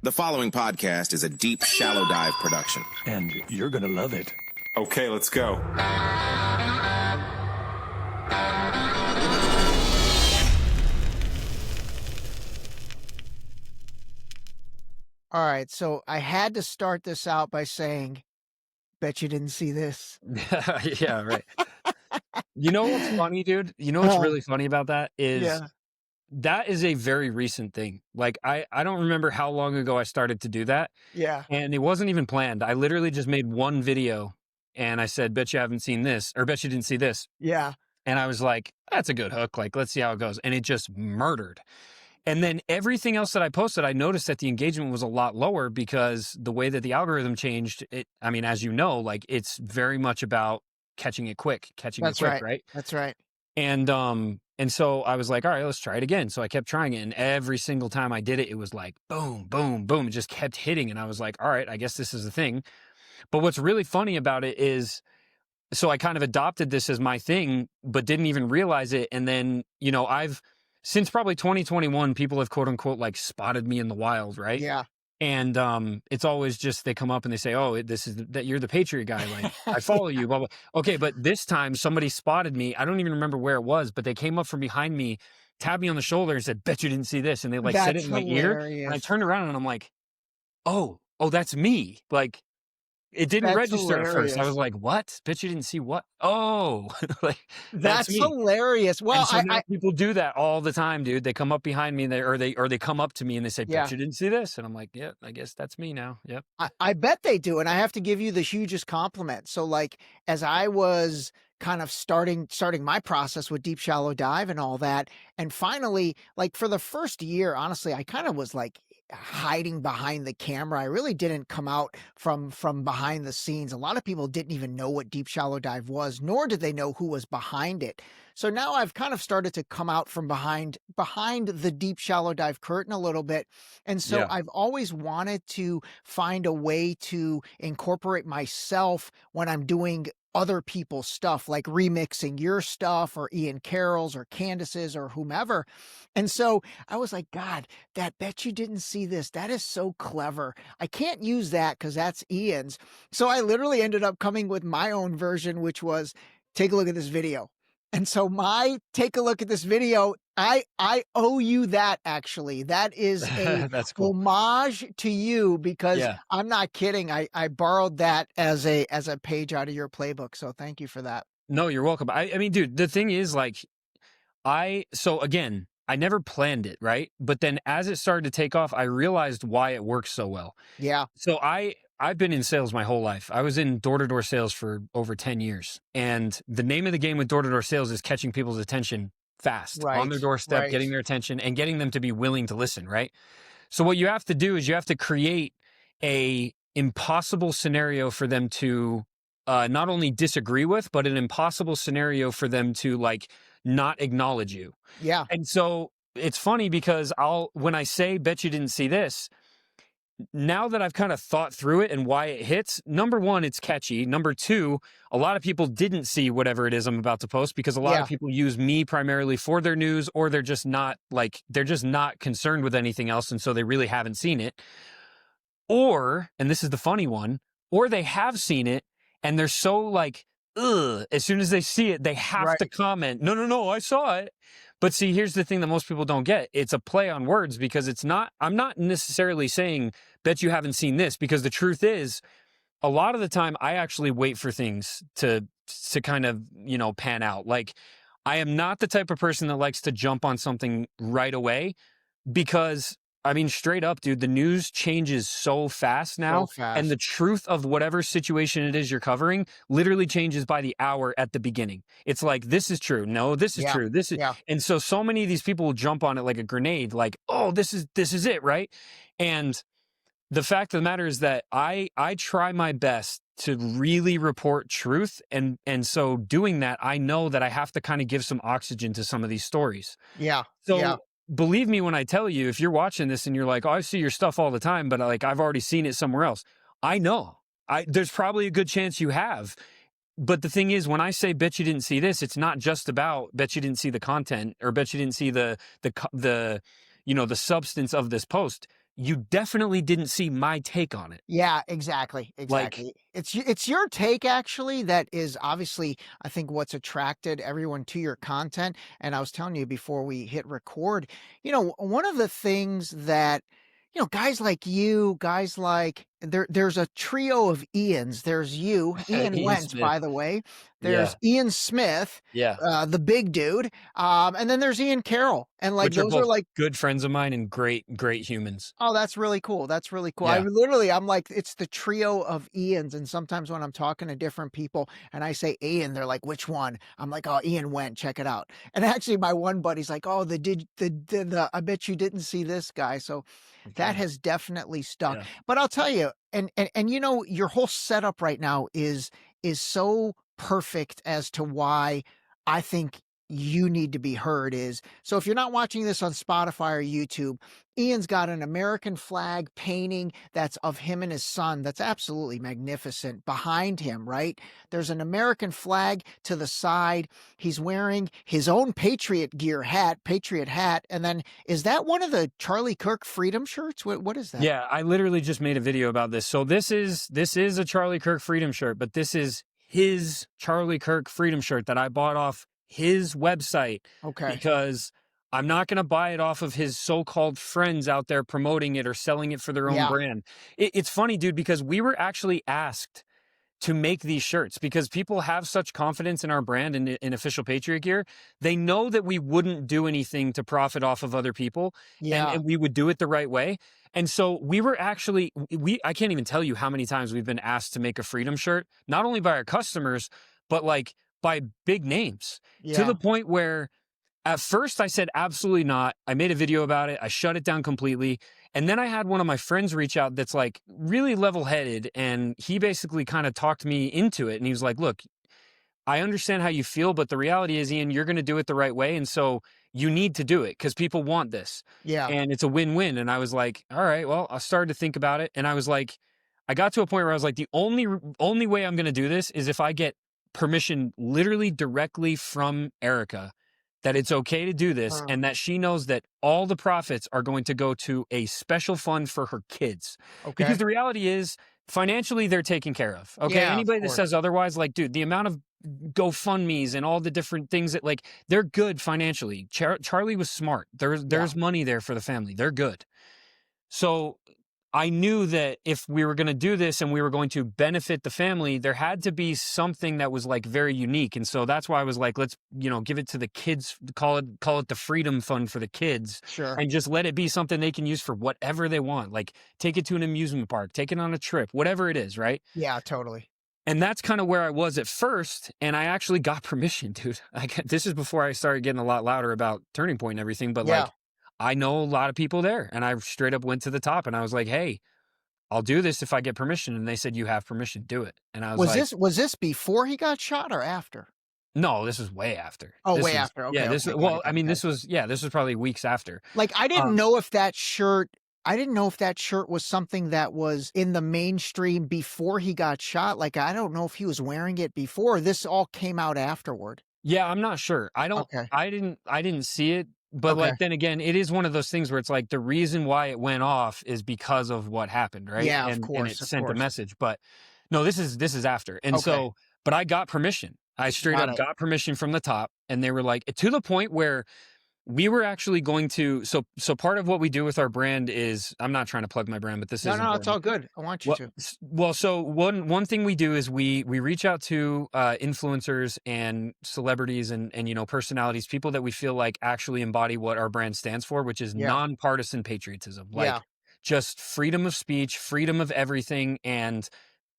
The following podcast is a deep, shallow dive production. And you're gonna love it. Okay, let's go. All right, so I had to start this out by saying, bet you didn't see this. Yeah, right. You know what's funny, dude? You know what's really funny about that is that is a very recent thing. Like, I don't remember how long ago I started to do that. Yeah. And it wasn't even planned. I literally just made one video and I said, bet you haven't seen this, or bet you didn't see this. Yeah. And I was like, that's a good hook. Like, let's see how it goes. And it just murdered. And then everything else that I posted, I noticed that the engagement was a lot lower because the way that the algorithm changed, I mean, as you know, like, it's very much about catching it quick, right? That's right. And so I was like, all right, let's try it again. So I kept trying it. And every single time I did it, it was like, boom, boom, boom. It just kept hitting. And I was like, all right, I guess this is the thing. But what's really funny about it is, so I kind of adopted this as my thing, but didn't even realize it. And then, you know, since probably 2021, people have quote unquote like spotted me in the wild, right? Yeah. And it's always just, they come up and they say, oh, this is that you're the Patriot guy. Like, I follow you, blah, blah. Okay, but this time somebody spotted me. I don't even remember where it was, but they came up from behind me, tapped me on the shoulder and said, bet you didn't see this. And they like said it in my ear. And I turned around and I'm like, oh, that's me. Like, it didn't register at first. I was like, what? Bet you didn't see what? Oh, like that's hilarious. Well, and so now people do that all the time, dude. They come up behind me and they come up to me and they say, bet you didn't see this. And I'm like, yeah, I guess that's me now. Yep. I bet they do. And I have to give you the hugest compliment. So like, as I was kind of starting my process with Deep Shallow Dive and all that, and finally, like for the first year, honestly, I kind of was like hiding behind the camera. I really didn't come out from behind the scenes. A lot of people didn't even know what Deep Shallow Dive was, nor did they know who was behind it. So now I've kind of started to come out from behind the Deep Shallow Dive curtain a little bit. And so I've always wanted to find a way to incorporate myself when I'm doing other people's stuff, like remixing your stuff or Ian Carroll's or Candace's or whomever. And so I was like, God, that bet you didn't see this. That is so clever. I can't use that because that's Ian's. So I literally ended up coming with my own version, which was take a look at this video. And so my take a look at this video, I owe you that, actually. That is a that's cool. Homage to you because I'm not kidding. I borrowed that as a page out of your playbook. So thank you for that. No, you're welcome. I mean, dude, the thing is like, so again, I never planned it, right? But then as it started to take off, I realized why it works so well. Yeah. So I've been in sales my whole life. I was in door-to-door sales for over 10 years. And the name of the game with door-to-door sales is catching people's attention fast, on their doorstep, getting their attention and getting them to be willing to listen, right? So what you have to do is you have to create a impossible scenario for them to not only disagree with, but an impossible scenario for them to like not acknowledge you. Yeah. And so it's funny because when I say, bet you didn't see this, now that I've kind of thought through it and why it hits, number one, it's catchy. Number two, a lot of people didn't see whatever it is I'm about to post because a lot of people use me primarily for their news, or they're just not concerned with anything else. And so they really haven't seen it. Or, and this is the funny one, or they have seen it and they're so like, ugh, as soon as they see it, they have to comment, no, I saw it. But see, here's the thing that most people don't get. It's a play on words because I'm not necessarily saying, bet you haven't seen this, because the truth is, a lot of the time I actually wait for things to kind of, you know, pan out. Like, I am not the type of person that likes to jump on something right away because, I mean, straight up, dude, the news changes so fast now. And the truth of whatever situation it is you're covering literally changes by the hour at the beginning. It's like, this is true. No, this is true. This is, and so many of these people will jump on it like a grenade, like, oh, this is it, right? And the fact of the matter is that I try my best to really report truth. And so doing that, I know that I have to kind of give some oxygen to some of these stories. Yeah. So believe me when I tell you, if you're watching this and you're like, oh, I see your stuff all the time, but like, I've already seen it somewhere else. I know. There's probably a good chance you have. But the thing is, when I say bet you didn't see this, it's not just about bet you didn't see the content or bet you didn't see the you know, the substance of this post. you definitely didn't see my take on it. Yeah, exactly, Like, exactly. It's your take actually that is obviously, I think, what's attracted everyone to your content. And I was telling you before we hit record, one of the things that, guys like you, guys like there's a trio of Ians. There's you, Ian Ian Wendt, Smith. by the way. Yeah. There's Ian Smith, Yeah. the big dude, and then there's Ian Carroll, and like Which are those are both like. good friends of mine and great humans. Oh, that's really cool. That's really cool. Yeah. I'm like, it's the trio of Ians. And sometimes when I'm talking to different people and I say Ian, they're like, which one? I'm like, oh, Ian Wendt, check it out. And actually my one buddy's like, oh, I bet you didn't see this guy. So that Okay. has definitely stuck. Yeah. But I'll tell you, and your whole setup right now is so perfect as to why I think you need to be heard is. So if you're not watching this on Spotify or YouTube, Ian's got an American flag painting that's of him and his son. That's absolutely magnificent behind him, right? There's an American flag to the side. He's wearing his own patriot hat. And then is that one of the Charlie Kirk freedom shirts? What is that? Yeah, I literally just made a video about this. So this is a Charlie Kirk freedom shirt, but this is his Charlie Kirk freedom shirt that I bought off his website. Okay. Because I'm not going to buy it off of his so-called friends out there promoting it or selling it for their own brand. It's funny, dude, because we were actually asked to make these shirts because people have such confidence in our brand and in official Patriot gear. They know that we wouldn't do anything to profit off of other people, and we would do it the right way. And so we were actually, I can't even tell you how many times we've been asked to make a freedom shirt, not only by our customers, but like by big names, to the point where at first I said, absolutely not. I made a video about it. I shut it down completely. And then I had one of my friends reach out that's like really level-headed. And he basically kind of talked me into it. And he was like, look, I understand how you feel, but the reality is, Ian, you're going to do it the right way. And so you need to do it because people want this. Yeah. And it's a win-win. And I was like, all right, well, I started to think about it. And I was like, I got to a point where I was like, the only way I'm going to do this is if I get permission literally directly from Erica that it's okay to do this and that she knows that all the profits are going to go to a special fund for her kids. Okay. Because the reality is financially they're taken care of. Okay. Yeah, Anybody of that course. says otherwise, like, dude, the amount of GoFundMe's and all the different things that like they're good financially. Charlie was smart. There's money there for the family. They're good. So I knew that if we were going to do this and we were going to benefit the family, there had to be something that was like very unique. And so that's why I was like, let's, give it to the kids, call it the Freedom Fund for the kids. Sure. And just let it be something they can use for whatever they want. Like take it to an amusement park, take it on a trip, whatever it is, right? Yeah, totally. And that's kind of where I was at first. And I actually got permission, dude. This is before I started getting a lot louder about Turning Point and everything. But like, I know a lot of people there, and I straight up went to the top and I was like, hey, I'll do this if I get permission. And they said, you have permission, do it. And I was like, was this before he got shot or after? no, this was way after. Oh, This way was- after. Okay. Yeah. okay, Well, got it, I mean, got it. this was probably weeks after. Like, I didn't know if that shirt was something that was in the mainstream before he got shot. Like, I don't know if he was wearing it before. This all came out afterward. Yeah, I'm not sure. I didn't see it. But Okay. like, then again, it is one of those things where it's like the reason why it went off is because of what happened, right? Yeah, of and course, it of sent a course. message. But no, this is after. And Okay. so, but I got permission. I straight Got up it. got permission from the top, and they were like, to the point where we were actually going to, so part of what we do with our brand is, I'm not trying to plug my brand, but this is No, it's important. all good. I want you to. Well, so one thing we do is we reach out to influencers and celebrities and personalities, people that we feel like actually embody what our brand stands for, which is nonpartisan patriotism, like just freedom of speech, freedom of everything, and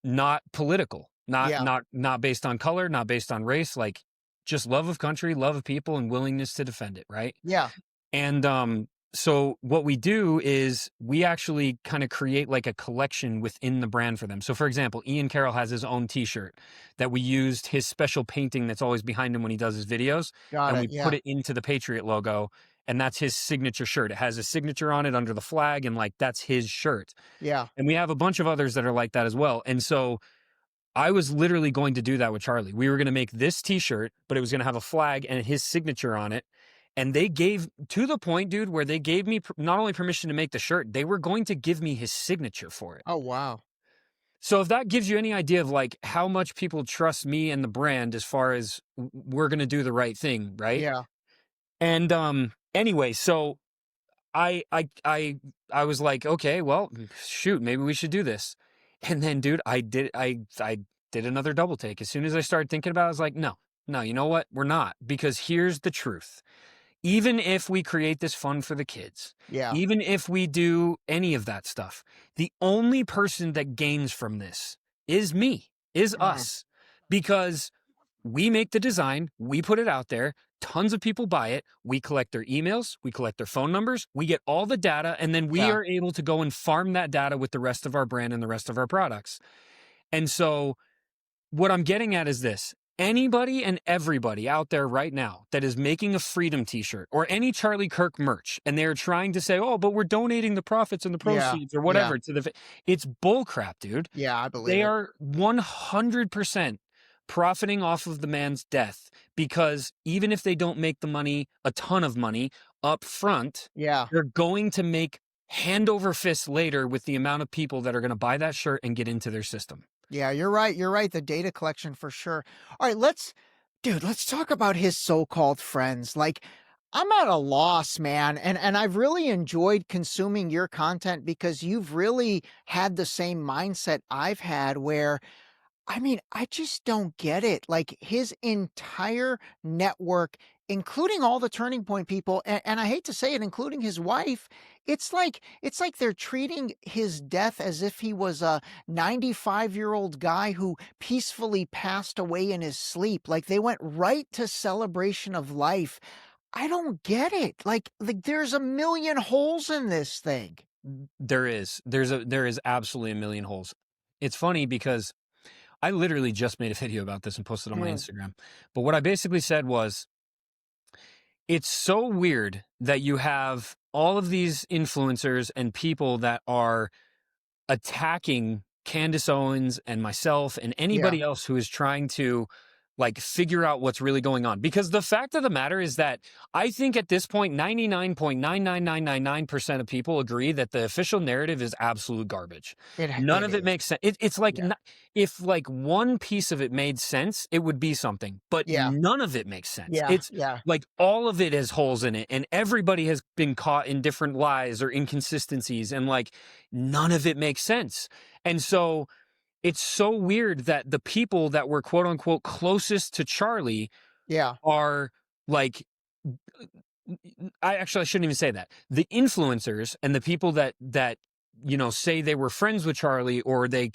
not political, not based on color, not based on race, like just love of country, love of people, and willingness to defend it, right? Yeah. And so what we do is we actually kind of create like a collection within the brand for them. So for example, Ian Carroll has his own t-shirt that we used his special painting that's always behind him when he does his videos. Got and it. we put it into the Patriot logo, and that's his signature shirt. It has his signature on it under the flag, and like that's his shirt. Yeah. And we have a bunch of others that are like that as well. And so I was literally going to do that with Charlie. We were going to make this t-shirt, but it was going to have a flag and his signature on it. And they gave, to the point, dude, where they gave me not only permission to make the shirt, they were going to give me his signature for it. Oh, wow. So if that gives you any idea of like how much people trust me and the brand as far as we're going to do the right thing, right? Yeah. And anyway, so I was like, okay, well, shoot, maybe we should do this. And then, dude, I did another double take. As soon as I started thinking about it, I was like, no, you know what? We're not. Because here's the truth. Even if we create this fund for the kids, Yeah. even if we do any of that stuff, the only person that gains from this is me, is us. Because we make the design, we put it out there, tons of people buy it, we collect their emails, we collect their phone numbers, we get all the data, and then we are able to go and farm that data with the rest of our brand and the rest of our products. And so what I'm getting at is this. Anybody and everybody out there right now that is making a Freedom t-shirt or any Charlie Kirk merch, and they're trying to say, oh, but we're donating the profits and the proceeds or whatever to the... It's bullcrap, dude. Yeah, I believe they it. are 100% profiting off of the man's death, because even if they don't make the money, a ton of money up front, they're going to make hand over fist later with the amount of people that are going to buy that shirt and get into their system. Yeah, you're right. You're right. The data collection for sure. All right, let's talk about his so-called friends. Like, I'm at a loss, man. And I've really enjoyed consuming your content because you've really had the same mindset I've had where, I mean, I just don't get it. Like his entire network, including all the Turning Point people, and I hate to say it, including his wife, it's like they're treating his death as if he was a 95-year-old guy who peacefully passed away in his sleep. Like they went right to celebration of life. I don't get it. Like there's a million holes in this thing. There is absolutely a million holes. It's funny because I literally just made a video about this and posted on my Instagram. But what I basically said was, it's so weird that you have all of these influencers and people that are attacking Candace Owens and myself and anybody else who is trying to like figure out what's really going on. Because the fact of the matter is that I think at this point, 99.99999% of people agree that the official narrative is absolute garbage. None of it makes sense. It's like if like one piece of it made sense, it would be something, but none of it makes sense. It's like all of it has holes in it, and everybody has been caught in different lies or inconsistencies, and like none of it makes sense. And so it's so weird that the people that were quote unquote closest to Charlie are like, I shouldn't even say that. The influencers and the people that you know say they were friends with Charlie or they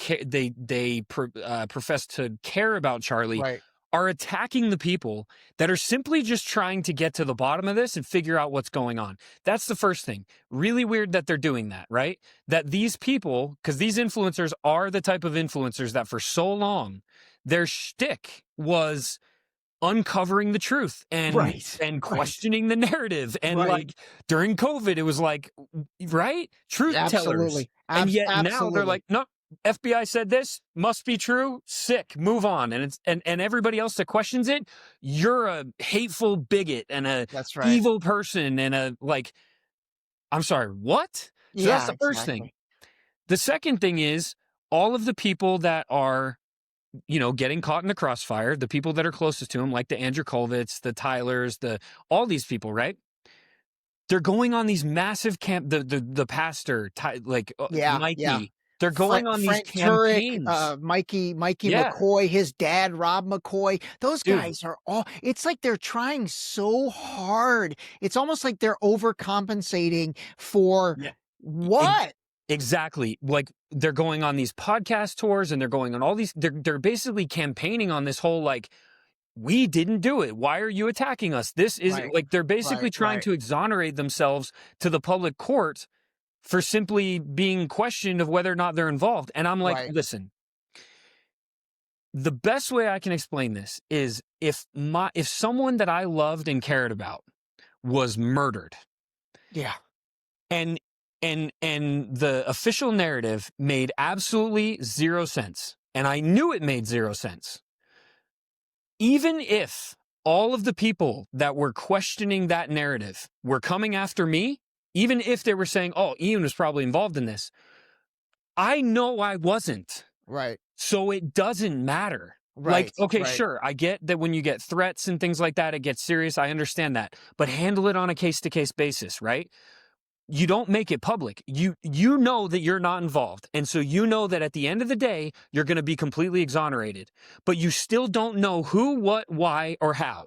profess to care about Charlie are attacking the people that are simply just trying to get to the bottom of this and figure out what's going on. That's the first thing. Really weird that they're doing that, right? That these people, because these influencers are the type of influencers that for so long, their shtick was uncovering the truth and questioning the narrative. And like during COVID, it was like, truth tellers. And yet now they're like, no, FBI said this, must be true, sick, move on. And it's and everybody else that questions it, you're a hateful bigot and a evil person and a like, I'm sorry, what? So that's the first thing. The second thing is all of the people that are, you know, getting caught in the crossfire, the people that are closest to him, like the Andrew Colvitts, the Tylers, all these people, right? They're going on these massive the pastor, Mikey. They're going on these campaigns. Mikey McCoy, his dad, Rob McCoy. Those guys are all, it's like they're trying so hard. It's almost like they're overcompensating for what? Exactly. Like they're going on these podcast tours and they're going on all these, they're basically campaigning on this whole, like, we didn't do it. Why are you attacking us? This is like, they're basically trying to exonerate themselves to the public court for simply being questioned of whether or not they're involved. And I'm like, listen, the best way I can explain this is if someone that I loved and cared about was murdered. And the official narrative made absolutely zero sense. And I knew it made zero sense. Even if all of the people that were questioning that narrative were coming after me, even if they were saying, oh, Ian was probably involved in this. I know I wasn't. Right. So it doesn't matter. Right. Like, okay, right. sure. I get that when you get threats and things like that, it gets serious. I understand that. But handle it on a case-to-case basis, right? You don't make it public. You know that you're not involved. And so you know that at the end of the day, you're going to be completely exonerated. But you still don't know who, what, why, or how.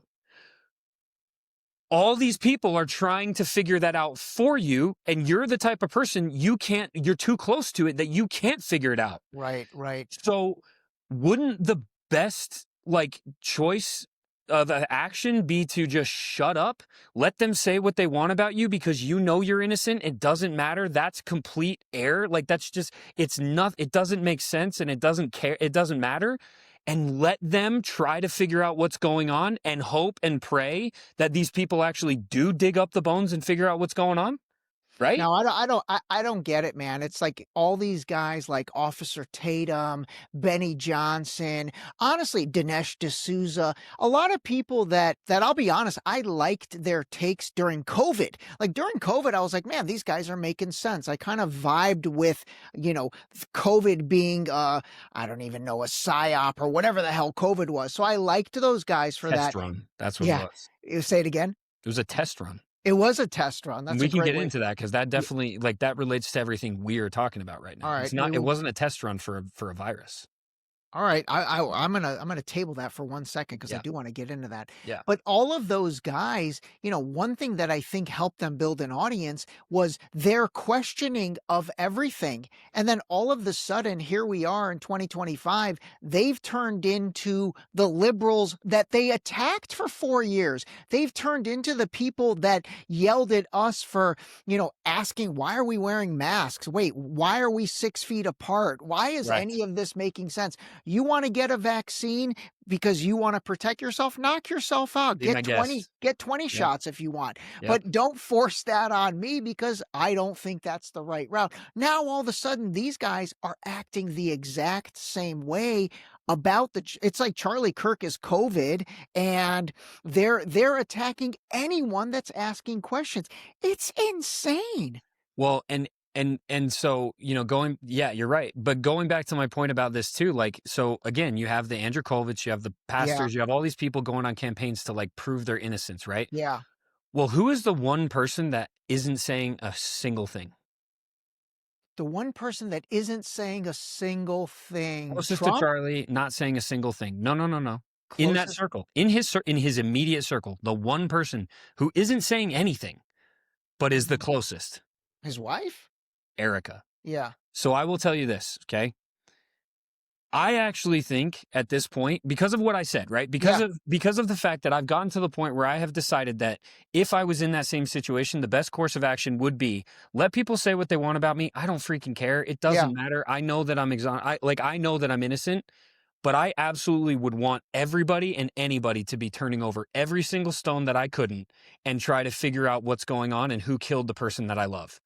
All these people are trying to figure that out for you, and you're the type of person you're too close to it that you can't figure it out. Right. So wouldn't the best choice of action be to just shut up, let them say what they want about you because you know you're innocent? It doesn't matter. That's complete error. Like, that's just, it's not, it doesn't make sense, and it doesn't care. It doesn't matter. And let them try to figure out what's going on and hope and pray that these people actually do dig up the bones and figure out what's going on. Right? No, I don't get it, man. It's like all these guys like Officer Tatum, Benny Johnson, honestly, Dinesh D'Souza, a lot of people that I'll be honest, I liked their takes during COVID. Like during COVID, I was like, man, these guys are making sense. I kind of vibed with, COVID being, I don't even know, a psyop or whatever the hell COVID was. So I liked those guys for Test that. run. That's what it was. You say it again? It was a test run. It was a test run. That's we a can great get way. into that because that definitely that relates to everything we're talking about right now. All right, It's not. It wasn't a test run for a virus. All right, I'm gonna table that for 1 second because I Yeah. do want to get into that. Yeah. But all of those guys, one thing that I think helped them build an audience was their questioning of everything. And then all of the sudden, here we are in 2025, they've turned into the liberals that they attacked for 4 years. They've turned into the people that yelled at us for, asking, why are we wearing masks? Wait, why are we 6 feet apart? Why is Right. any of this making sense? You want to get a vaccine because you want to protect yourself? Knock yourself out. Be my Get 20 Yep. shots if you want. Yep. But don't force that on me because I don't think that's the right route. Now, all of a sudden, these guys are acting the exact same way about it's like Charlie Kirk is COVID and they're attacking anyone that's asking questions. It's insane. Well, and so, you're right. But going back to my point about this too, so again, you have the Andrew Kolvich, you have the pastors, you have all these people going on campaigns to prove their innocence, right? Yeah. Well, who is the one person that isn't saying a single thing? The one person that isn't saying a single thing. Closest Trump? to Charlie, not saying a single thing. No. In that Closest- circle, in his immediate circle, the one person who isn't saying anything, but is the closest, His wife? Erica. Yeah. So I will tell you this, okay? I actually think at this point, because of what I said, right? Because of the fact that I've gotten to the point where I have decided that if I was in that same situation, the best course of action would be let people say what they want about me. I don't freaking care. It doesn't matter. I know that I know that I'm innocent, but I absolutely would want everybody and anybody to be turning over every single stone that I couldn't and try to figure out what's going on and who killed the person that I love.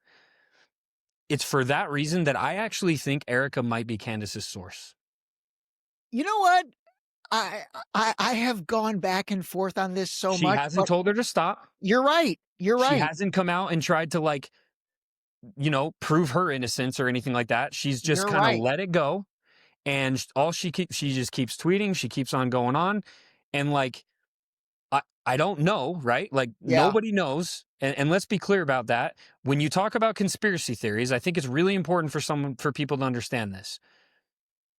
It's for that reason that I actually think Erica might be Candace's source. You know what? I have gone back and forth on this so She much. hasn't told her to stop. You're right. You're right. She hasn't come out and tried to prove her innocence or anything like that. She's just You're kind of right. let it go. And she just keeps tweeting. She keeps on going on. And I don't know, right? Nobody knows. And let's be clear about that. When you talk about conspiracy theories, I think it's really important for people to understand this.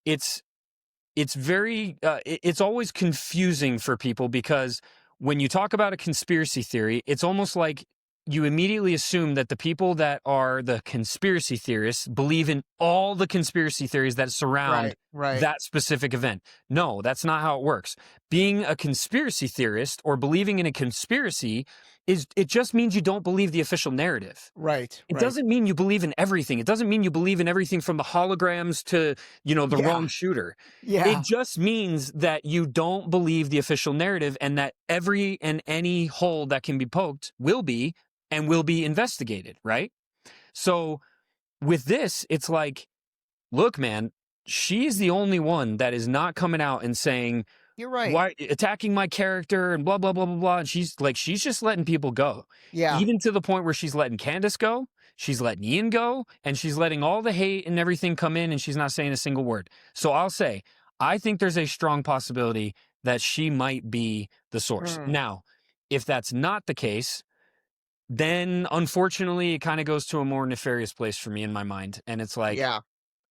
It's very, it's always confusing for people because when you talk about a conspiracy theory, it's almost like you immediately assume that the people that are the conspiracy theorists believe in all the conspiracy theories that surround that specific event. No, that's not how it works. Being a conspiracy theorist or believing in a conspiracy it just means you don't believe the official narrative. Right. It doesn't mean you believe in everything. It doesn't mean you believe in everything from the holograms to, the wrong shooter. Yeah. It just means that you don't believe the official narrative and that every and any hole that can be poked will be investigated, right? So with this, it's like, look, man, she's the only one that is not coming out and saying, You're right. Why attacking my character and blah, blah, blah, blah, blah. And she's just letting people go. Yeah. Even to the point where she's letting Candace go, she's letting Ian go, and she's letting all the hate and everything come in, and she's not saying a single word. So I'll say, I think there's a strong possibility that she might be the source. Now, if that's not the case, then unfortunately it kind of goes to a more nefarious place for me in my mind. And it's like, Yeah.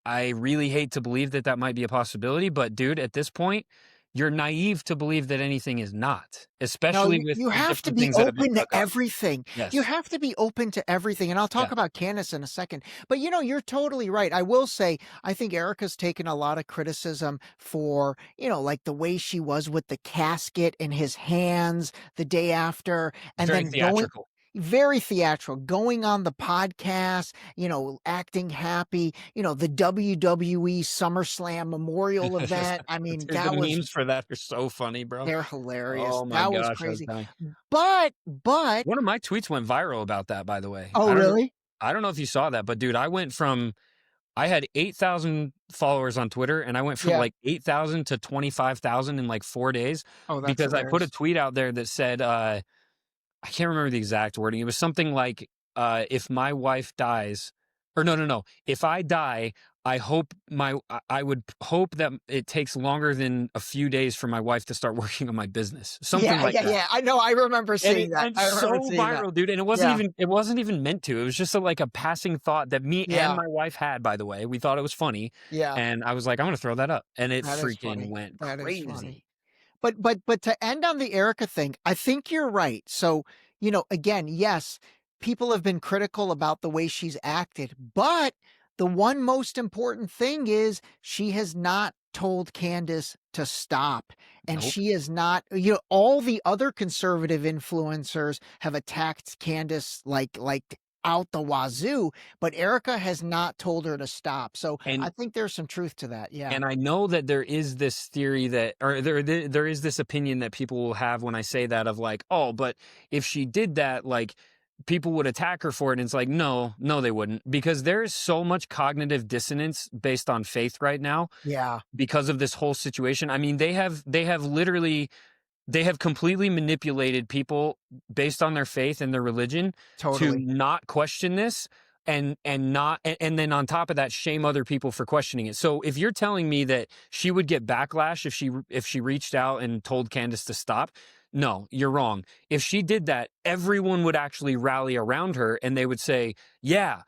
I really hate to believe that that might be a possibility, but dude, at this point, you're naive to believe that anything is not, No, especially with you the have to different be things that have been open to dug up. everything. Yes. You have to be open to everything. And I'll talk Yeah. about Candace in a second. But you're totally right. I will say, I think Erica's taken a lot of criticism for, like the way she was with the casket in his hands the day after, and Very then theatrical. very theatrical, going on the podcast, acting happy, the WWE SummerSlam memorial event. I mean, Dude, that the was, memes for that are so funny, bro. they're hilarious. Oh my That was gosh, I was crazy. dying. But, One of my tweets went viral about that, by the way. oh, really? I don't know if you saw that, but dude, I had 8,000 followers on Twitter, and I went from Yeah. like 8,000 to 25,000 in like 4 days Oh, that's because I put a hilarious. tweet out there that said, I can't remember the exact wording. It was something like, if my wife dies, or no. If I die, I would hope that it takes longer than a few days for my wife to start working on my business. Something like that. Yeah. I know. I remember And seeing it that. went I so remember seeing that. viral, dude. And it wasn't even meant to. It was just like a passing thought that me Yeah. and my wife had, by the way. We thought it was funny. Yeah. And I was like, I'm going to throw that up. And it That is funny. freaking went That is crazy. funny. But to end on the Erica thing, I think you're right. So, again, yes, people have been critical about the way she's acted, but the one most important thing is she has not told Candace to stop. And Nope. she is not, all the other conservative influencers have attacked Candace like out the wazoo, but Erica has not told her to stop. So And- I think there's some truth to that. Yeah. And I know that there is this theory or there is this opinion that people will have when I say that of like, oh, but if she did that, like people would attack her for it. And it's like, no, they wouldn't, because there is so much cognitive dissonance based on faith right now Yeah. because of this whole situation. I mean, they have completely manipulated people based on their faith and their religion Totally. to not question this and then on top of that, shame other people for questioning it. So if you're telling me that she would get backlash if she reached out and told Candace to stop, no, you're wrong. If she did that, everyone would actually rally around her and they would say, yeah,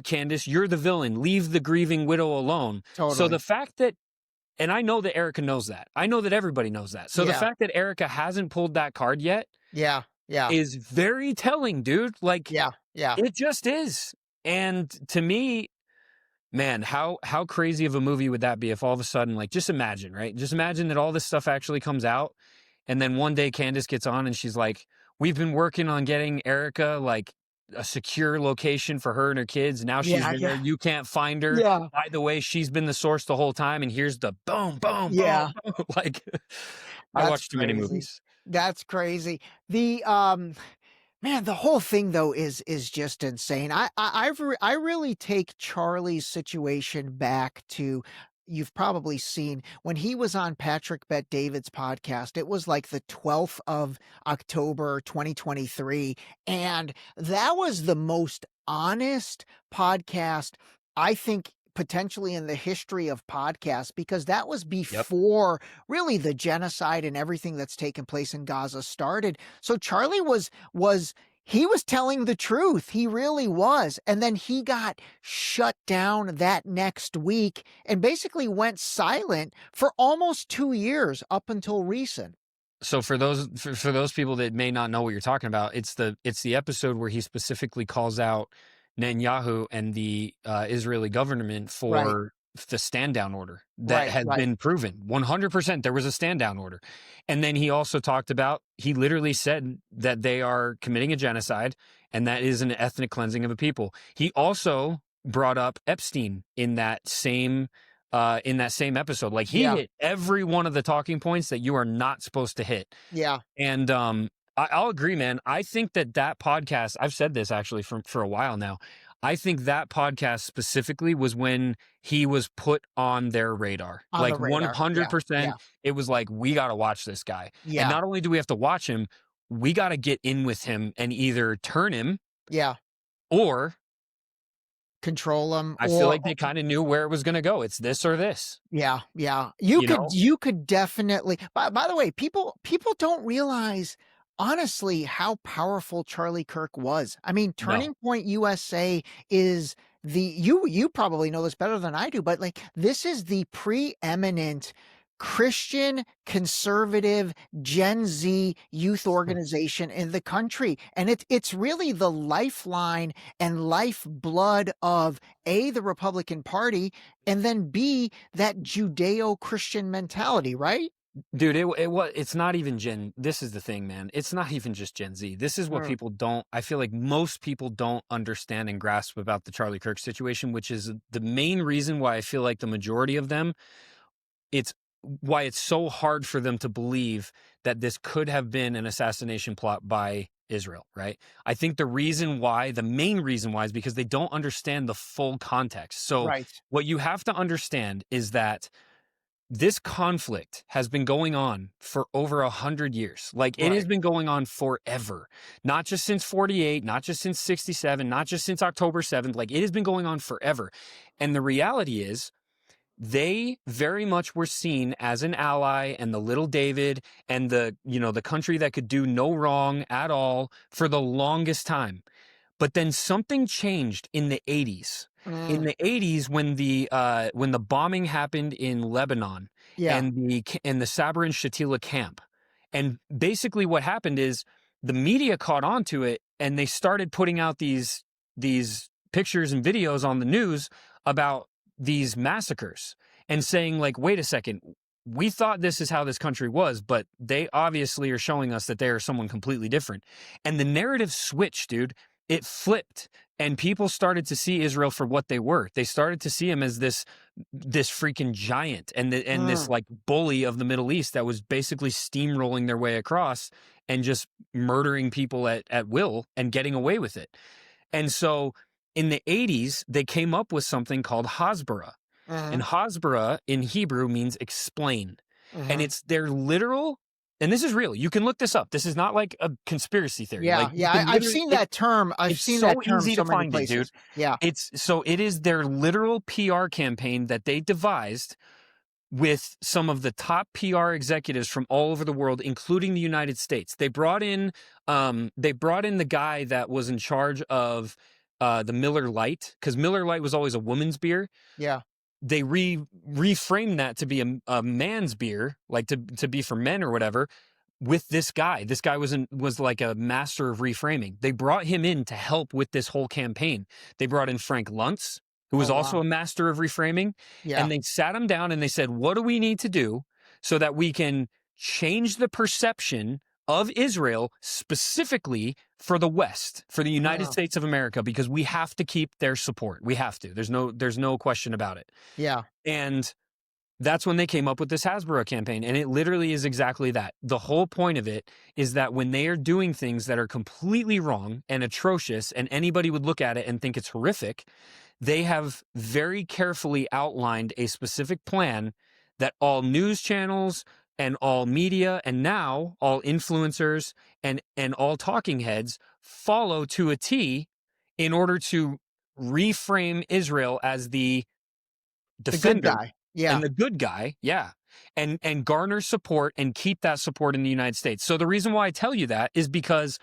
Candace, you're the villain. Leave the grieving widow alone. Totally. So the fact that, and I know that Erica knows that. I know that everybody knows that. So the Yeah. fact that Erica hasn't pulled that card yet Yeah. is very telling, dude. Like, Yeah. it just is. And to me, man, how crazy of a movie would that be if all of a sudden, like, just imagine, right? Just imagine that all this stuff actually comes out. And then one day Candace gets on and she's like, we've been working on getting Erica, like, a secure location for her and her kids. Now she's Yeah, there. yeah. You can't find her. Yeah. By the way, she's been the source the whole time. And here's the boom, boom, Yeah. boom. Like, I That's watched too many crazy. movies. That's crazy. The man, the whole thing though is just insane. I really take Charlie's situation back to, you've probably seen when he was on Patrick Bet David's podcast. It was like the 12th of October 2023, and that was the most honest podcast I think potentially in the history of podcasts, because that was before really the genocide and everything that's taken place in Gaza started. So Charlie was telling the truth. He really was. And then he got shut down that next week and basically went silent for almost 2 years up until recent. So for those people that may not know what you're talking about, it's the episode where he specifically calls out Netanyahu and the Israeli government for the stand down order that has been proven 100%. There was a stand down order. And then he also he literally said that they are committing a genocide and that is an ethnic cleansing of a people. He also brought up Epstein in that same episode. Like he hit every one of the talking points that you are not supposed to hit. Yeah. And I'll agree, man. I think that podcast, I've said this actually for a while now. I think that podcast specifically was when he was put on their radar. On Like the radar. Yeah. 100%, it was like, we got to watch this guy. Yeah. And not only do we have to watch him, we got to get in with him and either turn him Yeah. or control him. I feel like they kind of knew where it was going to go. It's this or this. Yeah. Yeah. You know? You could definitely, by the way, people don't realize honestly how powerful Charlie Kirk was. I mean, Turning Point USA is you probably know this better than I do, but like this is the preeminent Christian conservative Gen Z youth organization in the country. And it's really the lifeline and lifeblood of A, the Republican Party, and then B, that Judeo-Christian mentality, right? Dude, it's not even this is the thing, man. It's not even just Gen Z. This is what people don't, I feel like most people don't understand and grasp about the Charlie Kirk situation, which is the main reason why I feel like the majority of them, why it's so hard for them to believe that this could have been an assassination plot by Israel, right? I think the main reason why is because they don't understand the full context. So what you have to understand is that this conflict has been going on for over 100 years. Like it has been going on forever, not just since 48, not just since 67, not just since October 7th. Like it has been going on forever. And the reality is they very much were seen as an ally and the little David and the country that could do no wrong at all for the longest time. But then something changed in the 80s. In the 80s, when the bombing happened in Lebanon and the Sabra and Shatila camp, and basically what happened is the media caught on to it and they started putting out these pictures and videos on the news about these massacres and saying like, wait a second, we thought this is how this country was, but they obviously are showing us that they are someone completely different. And the narrative switched, dude. It flipped and people started to see Israel for what they were. They started to see him as this freaking giant and this like bully of the Middle East that was basically steamrolling their way across and just murdering people at will and getting away with it. And so in the 80s, they came up with something called Hasbara. And Hasbara in Hebrew means explain. And it's their literal, and this is real. You can look this up. This is not like a conspiracy theory. Yeah, I've seen that term. I've seen that term easy so to many find places. it, dude. Yeah. It is their literal PR campaign that they devised with some of the top PR executives from all over the world, including the United States. They brought in the guy that was in charge of the Miller Lite, because Miller Lite was always a woman's beer. Yeah. They reframed that to be a man's beer, like to be for men or whatever, with this guy. This guy was like a master of reframing. They brought him in to help with this whole campaign. They brought in Frank Luntz, who was also a master of reframing. Yeah. And they sat him down and they said, what do we need to do so that we can change the perception of Israel specifically for the West, for the United States of America, because we have to keep their support. We have to. There's no question about it. Yeah. And that's when they came up with this Hasbara campaign. And it literally is exactly that. The whole point of it is that when they are doing things that are completely wrong and atrocious, and anybody would look at it and think it's horrific, they have very carefully outlined a specific plan that all news channels and all media and now all influencers and all talking heads follow to a T in order to reframe Israel as the defender. The good guy. Yeah. And the good guy. Yeah. And garner support and keep that support in the United States. So the reason why I tell you that is because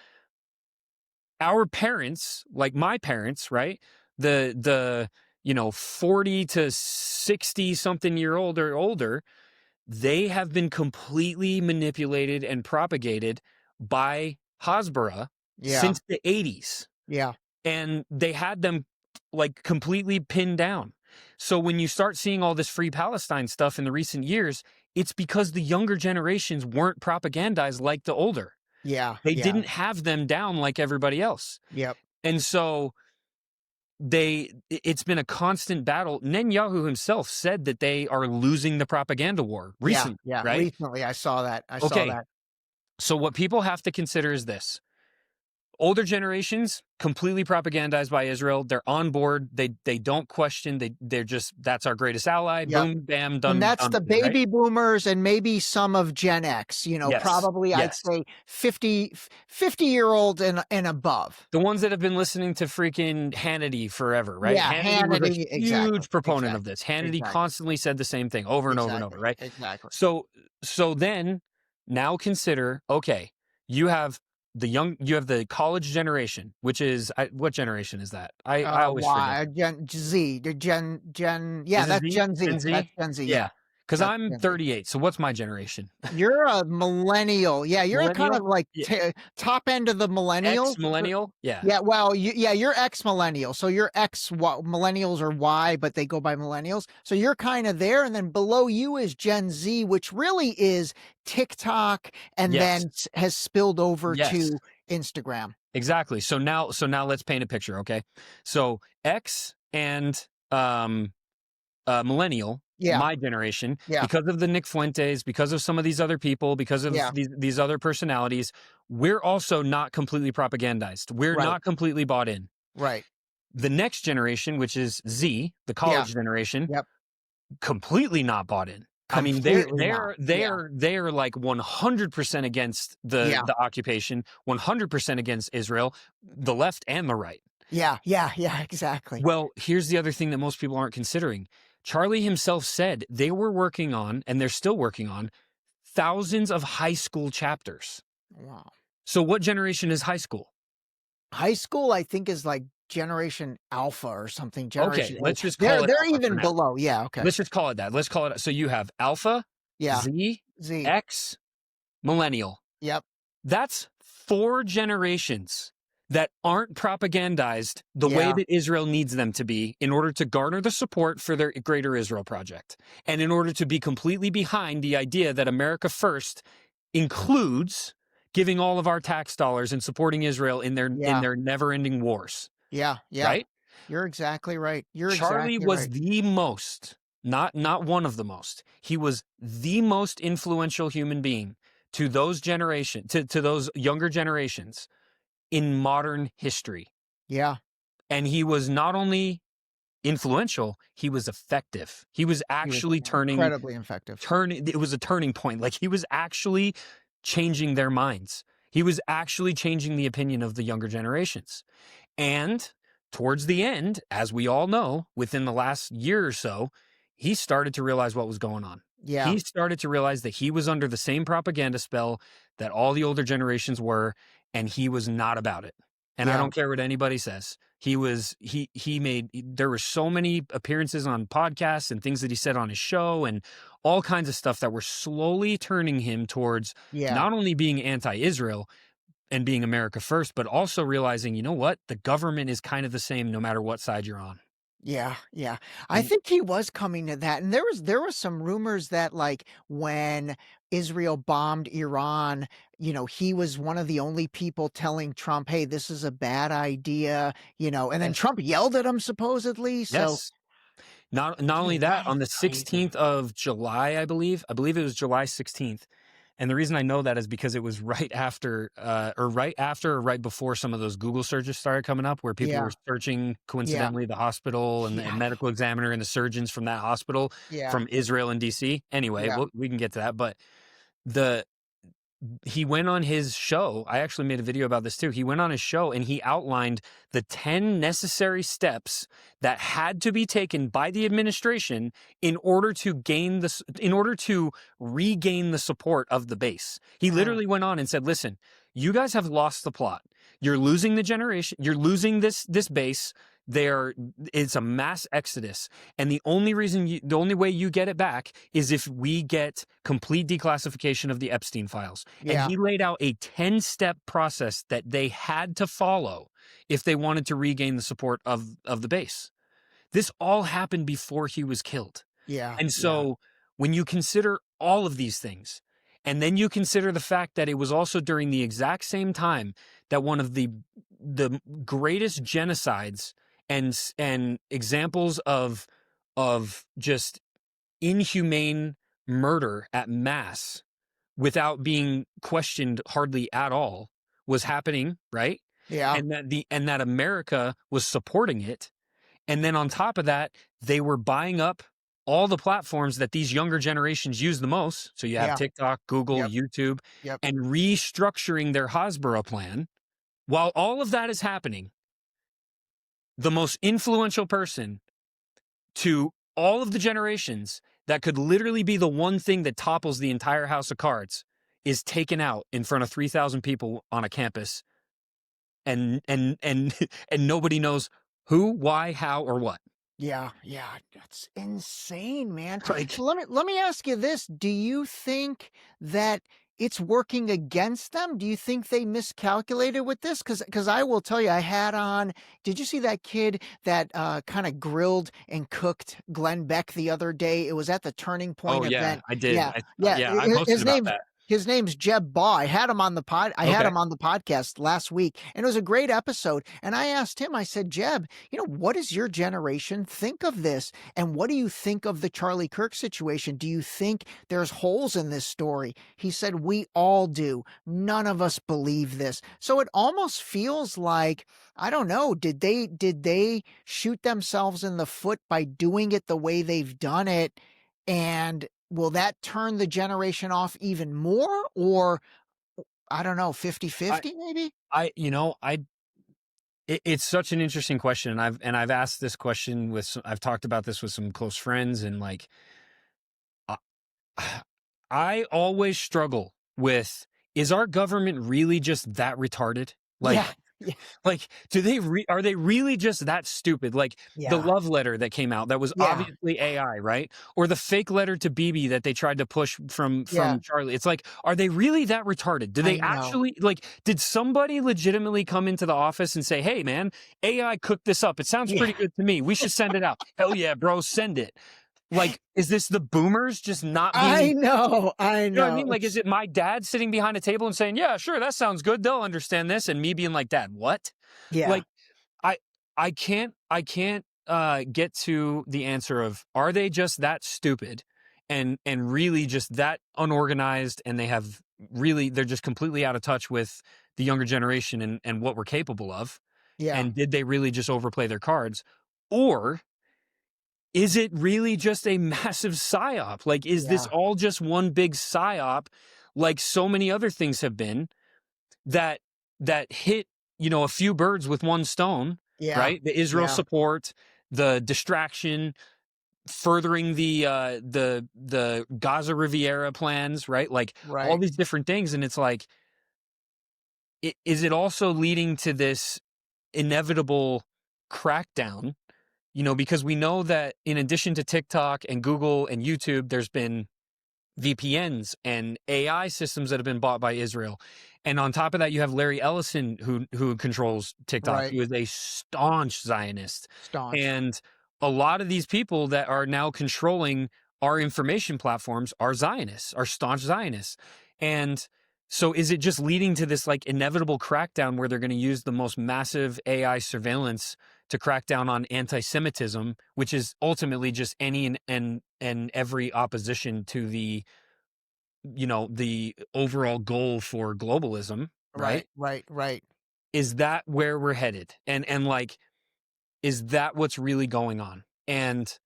our parents, like my parents, right? The 40 to 60 something year old or older, they have been completely manipulated and propagated by Hasbara since the 80s. Yeah. And they had them like completely pinned down. So when you start seeing all this Free Palestine stuff in the recent years, it's because the younger generations weren't propagandized like the older. Yeah. They didn't have them down like everybody else. Yep. And so it's been a constant battle. Netanyahu himself said that they are losing the propaganda war recently. Yeah. Right? Recently, I saw that. So what people have to consider is this. Older generations completely propagandized by Israel. They're on board. They don't question. They're just, that's our greatest ally. Yep. Boom, bam, done. And that's done the with it, right? baby boomers and maybe some of Gen X, Yes. probably I'd Yes. say 50-year-olds and above. The ones that have been listening to freaking Hannity forever, right? Yeah, Hannity was a Hannity, huge exactly, proponent of exactly, this. Hannity exactly. constantly said the same thing over and over and over, right? Exactly. So then now consider, okay, you have the college generation, which is, what generation is that? I always forget. Gen Z, the Gen, Is it that's Z? Gen Z. Gen Z? That's Gen Z. Yeah. Because That's I'm Gen Z. 38. So what's my generation? You're a millennial. Yeah, you're kind of Millennial? like Yeah. top end of the millennials. Ex-millennial? Yeah. Yeah, well, you're ex-millennial. So you're millennials or Y, but they go by millennials. So you're kind of there. And then below you is Gen Z, which really is TikTok and Yes. then has spilled over Yes. to Instagram. Exactly. So now let's paint a picture, okay? So X and millennial, Yeah. my generation, Yeah. because of the Nick Fuentes, because of some of these other people, because of Yeah. these other personalities, we're also not completely propagandized. We're Right. not completely bought in. Right. The next generation, which is Z, the college generation, Yep. completely not bought in. I mean, Completely not. they're like 100% against the occupation, 100% against Israel, the left and the right. Yeah, exactly. Well, here's the other thing that most people aren't considering. Charlie himself said they were working on, and they're still working on, thousands of high school chapters. Wow. So what generation is high school? High school, I think, is like Generation Alpha or something. Generation Okay, let's A. just call it They're Alpha for even now. below. Yeah, okay. Let's just call it that. Let's call it. So you have Alpha, Yeah. Z, Z. X, Millennial. Yep. That's 4 generations that aren't propagandized the way Yeah. that Israel needs them to be in order to garner the support for their Greater Israel Project. And in order to be completely behind the idea that America First includes giving all of our tax dollars and supporting Israel in their never-ending wars. Yeah. Right? You're exactly right. Charlie was right. the most, not one of the most. He was the most influential human being to those to those younger generations in modern history. Yeah. And he was not only influential, he was effective. He was actually incredibly effective. It was a turning point. Like, he was actually changing their minds. He was actually changing the opinion of the younger generations. And towards the end, as we all know, within the last year or so, he started to realize what was going on. Yeah. He started to realize that he was under the same propaganda spell that all the older generations were, and he was not about it. And I don't care what anybody says. There were so many appearances on podcasts and things that he said on his show and all kinds of stuff that were slowly turning him towards not only being anti-Israel and being America First, but also realizing, you know what? The government is kind of the same no matter what side you're on. Yeah. I think he was coming to that. And there was some rumors that, like, when Israel bombed Iran, he was one of the only people telling Trump, hey, this is a bad idea, and then Trump yelled at him supposedly. So Yes. Not only that, on the 16th of July, I believe it was July 16th. And the reason I know that is because it was right after or right before some of those Google searches started coming up, where people were searching, coincidentally, the hospital and the medical examiner and the surgeons from that hospital from Israel and DC. Anyway, we can get to that. But he went on his show. I actually made a video about this too. He went on his show and he outlined the 10 necessary steps that had to be taken by the administration in order to regain the support of the base. He literally went on and said, listen, you guys have lost the plot. You're losing the generation. You're losing this base. It's a mass exodus. And the only way you get it back is if we get complete declassification of the Epstein files. Yeah. And he laid out a 10-step process that they had to follow if they wanted to regain the support of the base. This all happened before he was killed. Yeah. And so when you consider all of these things, and then you consider the fact that it was also during the exact same time that one of the greatest genocides and examples of just inhumane murder at mass without being questioned hardly at all was happening, right? Yeah. and that America was supporting it. And then on top of that, they were buying up all the platforms that these younger generations use the most. So you have Yeah. TikTok, Google, Yep. YouTube, Yep. and restructuring their Hasbara plan. While all of that is happening, the most influential person to all of the generations that could literally be the one thing that topples the entire house of cards is taken out in front of 3,000 people on a campus, and and nobody knows who, why, how, or what. Yeah, yeah, that's insane, man. Like, So let me ask you this. Do you think that it's working against them? Do you think they miscalculated with this? Because I will tell you, I had on, did you see that kid that kind of grilled and cooked Glenn Beck the other day? It was at the Turning oh Point yeah, event. I did. Yeah, yeah. Yeah, I posted His about name's that. his name's Jeb Baugh. I had him on the Okay. podcast last week, and it was a great episode. And I asked him, I said, Jeb, what does your generation think of this? And what do you think of the Charlie Kirk situation? Do you think there's holes in this story? He said, we all do. None of us believe this. So it almost feels like, I don't know, did they shoot themselves in the foot by doing it the way they've done it? And will that turn the generation off even more? Or I don't know, 50-50 maybe? It's such an interesting question. I've asked this question I've talked about this with some close friends, and like, I, I always struggle with, is our government really just that retarded? Like, Yeah. Yeah. like, are they really just that stupid? Like the Yeah. love letter that came out that was Yeah. obviously AI, right? Or the fake letter to Bibi that they tried to push from Yeah. Charlie. It's like, are they really that retarded? Do I they know. actually, like, did somebody legitimately come into the office and say, hey man, AI cooked this up. It sounds Yeah. pretty good to me. We should send it out. Hell yeah, bro, send it. Like, is this the boomers just not I being, know. you know what I mean? Like, is it my dad sitting behind a table and saying, yeah, sure, that sounds good, they'll understand this, and me being like, Dad, what? Yeah. Like, I can't get to the answer of, are they just that stupid and really just that unorganized, and they're just completely out of touch with the younger generation and what we're capable of? Yeah. And did they really just overplay their cards? Or is it really just a massive psyop? Like, is this Yeah. all just one big psyop, like so many other things have been, that hit, a few birds with one stone, Yeah. right? The Israel Yeah. support, the distraction, furthering the Gaza Riviera plans, right? Like all Right. these different things. And it's like, is it also leading to this inevitable crackdown? Because we know that in addition to TikTok and Google and YouTube, there's been VPNs and AI systems that have been bought by Israel. And on top of that, you have Larry Ellison, who controls TikTok, Right. who is a staunch Zionist. Staunch. And a lot of these people that are now controlling our information platforms are Zionists, are staunch Zionists. And so is it just leading to this like inevitable crackdown where they're going to use the most massive AI surveillance to crack down on anti-Semitism, which is ultimately just any and every opposition to the overall goal for globalism, right? Right. Is that where we're headed? And like, is that what's really going on? And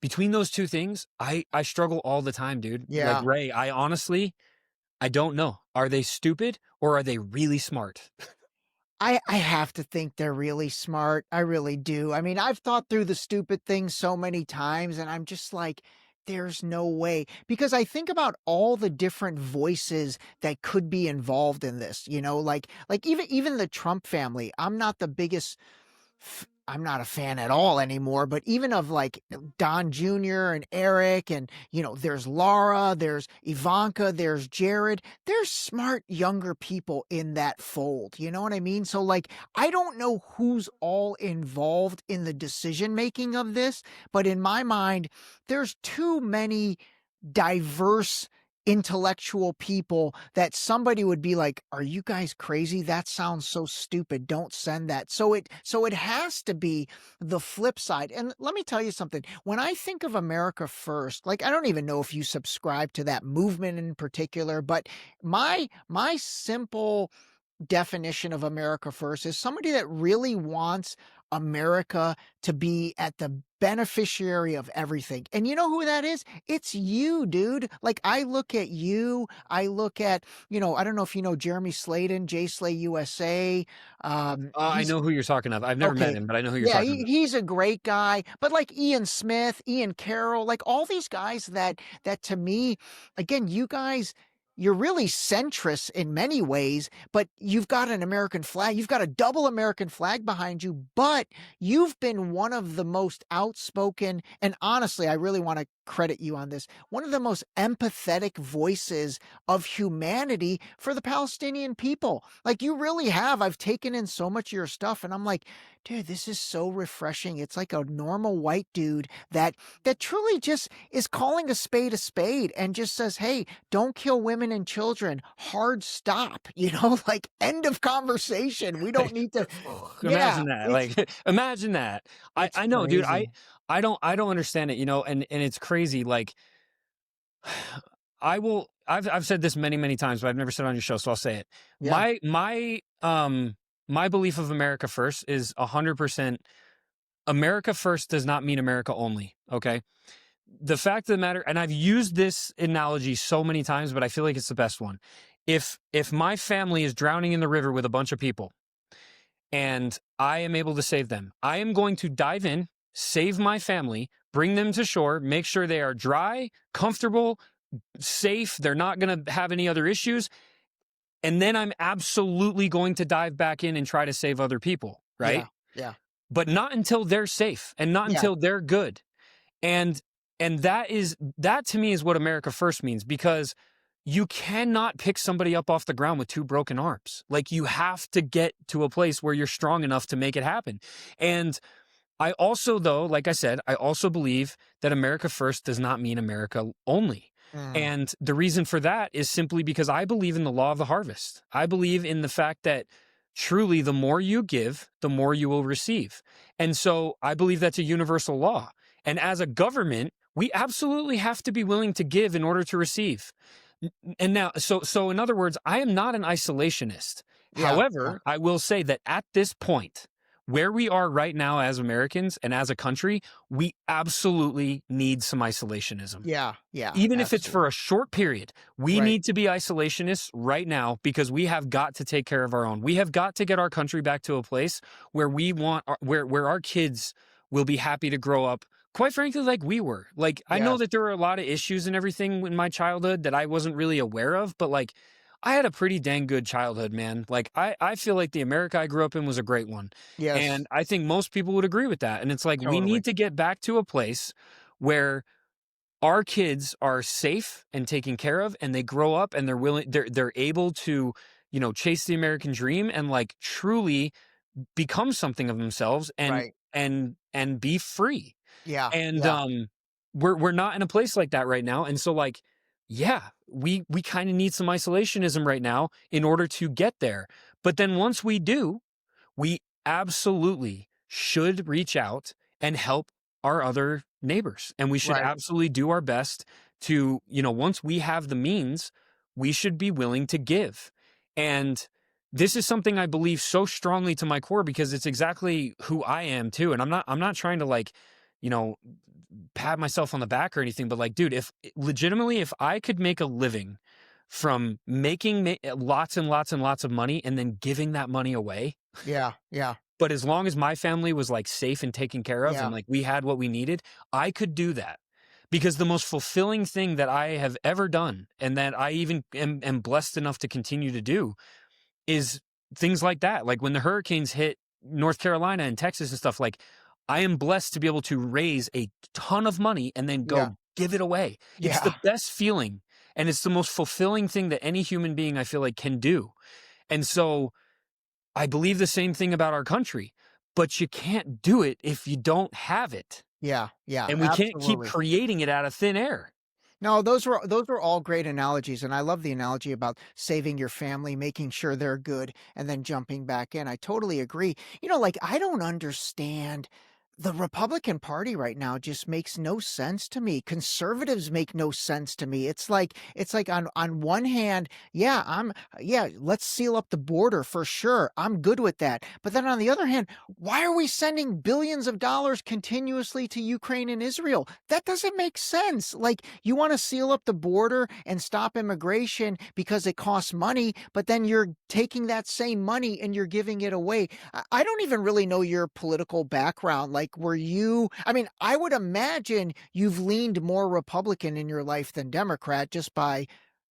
between those two things, I struggle all the time, dude. Yeah. Like, Ray, I don't know. Are they stupid or are they really smart? I have to think they're really smart. I really do. I mean, I've thought through the stupid things so many times, and I'm just like, there's no way. Because I think about all the different voices that could be involved in this, like even the Trump family. I'm not a fan at all anymore, but even of like Don Jr. and Eric, and there's Laura, there's Ivanka, there's Jared. There's smart younger people in that fold. You know what I mean? So like, I don't know who's all involved in the decision making of this, but in my mind, there's too many diverse intellectual people that somebody would be like, are you guys crazy? That sounds so stupid. Don't send that. So it has to be the flip side. And let me tell you something. When I think of America First, like, I don't even know if you subscribe to that movement in particular, but my simple definition of America first is somebody that really wants America to be at the beneficiary of everything. And you know who that is? It's you, dude. Like I look at you, I look at, I don't know if you know Jeremy Sladen, J Slay USA. I He's know who you're talking of. I've never met okay. him, but I know who you're Yeah, talking about. he's a great guy. But like Ian Smith, Ian Carroll, like all these guys that to me, again, you guys, you're really centrist in many ways, but you've got an American flag. You've got a double American flag behind you, but you've been one of the most outspoken, and honestly, I really want to credit you on this, one of the most empathetic voices of humanity for the Palestinian people. Like you really have. I've taken in so much of your stuff, and I'm like, dude, this is so refreshing. It's like a normal white dude that truly just is calling a spade and just says, hey, don't kill women and children. Hard stop. Like end of conversation. We don't need to. Yeah, Imagine that. Like imagine that. it's I know, dude. crazy. I don't understand it, and it's crazy. Like I've said this many, many times, but I've never said it on your show, so I'll say it. Yeah. My belief of America first is 100% America first does not mean America only. Okay. The fact of the matter, and I've used this analogy so many times, but I feel like it's the best one. If my family is drowning in the river with a bunch of people and I am able to save them, I am going to dive in, save my family, bring them to shore, make sure they are dry, comfortable, safe. They're not going to have any other issues. And then I'm absolutely going to dive back in and try to save other people. Right. Yeah. Yeah. But not until they're safe and not Yeah. until they're good. And that to me is what America first means, because you cannot pick somebody up off the ground with two broken arms. Like you have to get to a place where you're strong enough to make it happen. And I also, though, like I said, I also believe that America first does not mean America only. And the reason for that is simply because I believe in the law of the harvest. I believe in the fact that truly the more you give, the more you will receive. And so I believe that's a universal law. And as a government, we absolutely have to be willing to give in order to receive. And now, so in other words, I am not an isolationist. Yeah. However, I will say that at this point, where we are right now as Americans and as a country, we absolutely need some isolationism. Yeah. Yeah. Even if it's for a short period, we Right. need to be isolationists right now, because we have got to take care of our own. We have got to get our country back to a place where we want, where our kids will be happy to grow up, quite frankly, like we were. Like, I know Yes. that there were a lot of issues and everything in my childhood that I wasn't really aware of, but like, I had a pretty dang good childhood, man. Like, I feel like the America I grew up in was a great one. Yes. And I think most people would agree with that. And it's like, we Totally. need to get back to a place where our kids are safe and taken care of, and they grow up and they're able to, chase the American dream and like truly become something of themselves and Right. and be free. Yeah. And Yeah. we're not in a place like that right now. And so like, yeah, we kind of need some isolationism right now in order to get there. But then once we do, we absolutely should reach out and help our other neighbors. And we should Right. absolutely do our best to, once we have the means, we should be willing to give. And this is something I believe so strongly to my core, because it's exactly who I am too. And I'm not trying to like, pat myself on the back or anything, but like, dude, if I could make a living from making lots and lots and lots of money and then giving that money away, Yeah. Yeah. but as long as my family was like safe and taken care of Yeah. and like we had what we needed, I could do that. Because the most fulfilling thing that I have ever done, and that I even am blessed enough to continue to do, is things like that. Like when the hurricanes hit North Carolina and Texas and stuff, like I am blessed to be able to raise a ton of money and then go Yeah. give it away. It's the best feeling. And it's the most fulfilling thing that any human being, I feel like, can do. And so I believe the same thing about our country, but you can't do it if you don't have it. Yeah. Yeah. And we can't keep Absolutely. creating it out of thin air. No, those were all great analogies, and I love the analogy about saving your family, making sure they're good, and then jumping back in. I totally agree. Like I don't understand the Republican Party right now just makes no sense to me. Conservatives make no sense to me. It's like on one hand, yeah, let's seal up the border for sure. I'm good with that. But then on the other hand, why are we sending billions of dollars continuously to Ukraine and Israel? That doesn't make sense. Like, you want to seal up the border and stop immigration because it costs money, but then you're taking that same money and you're giving it away. I don't even really know your political background. Like, I mean, I would imagine you've leaned more Republican in your life than Democrat just by,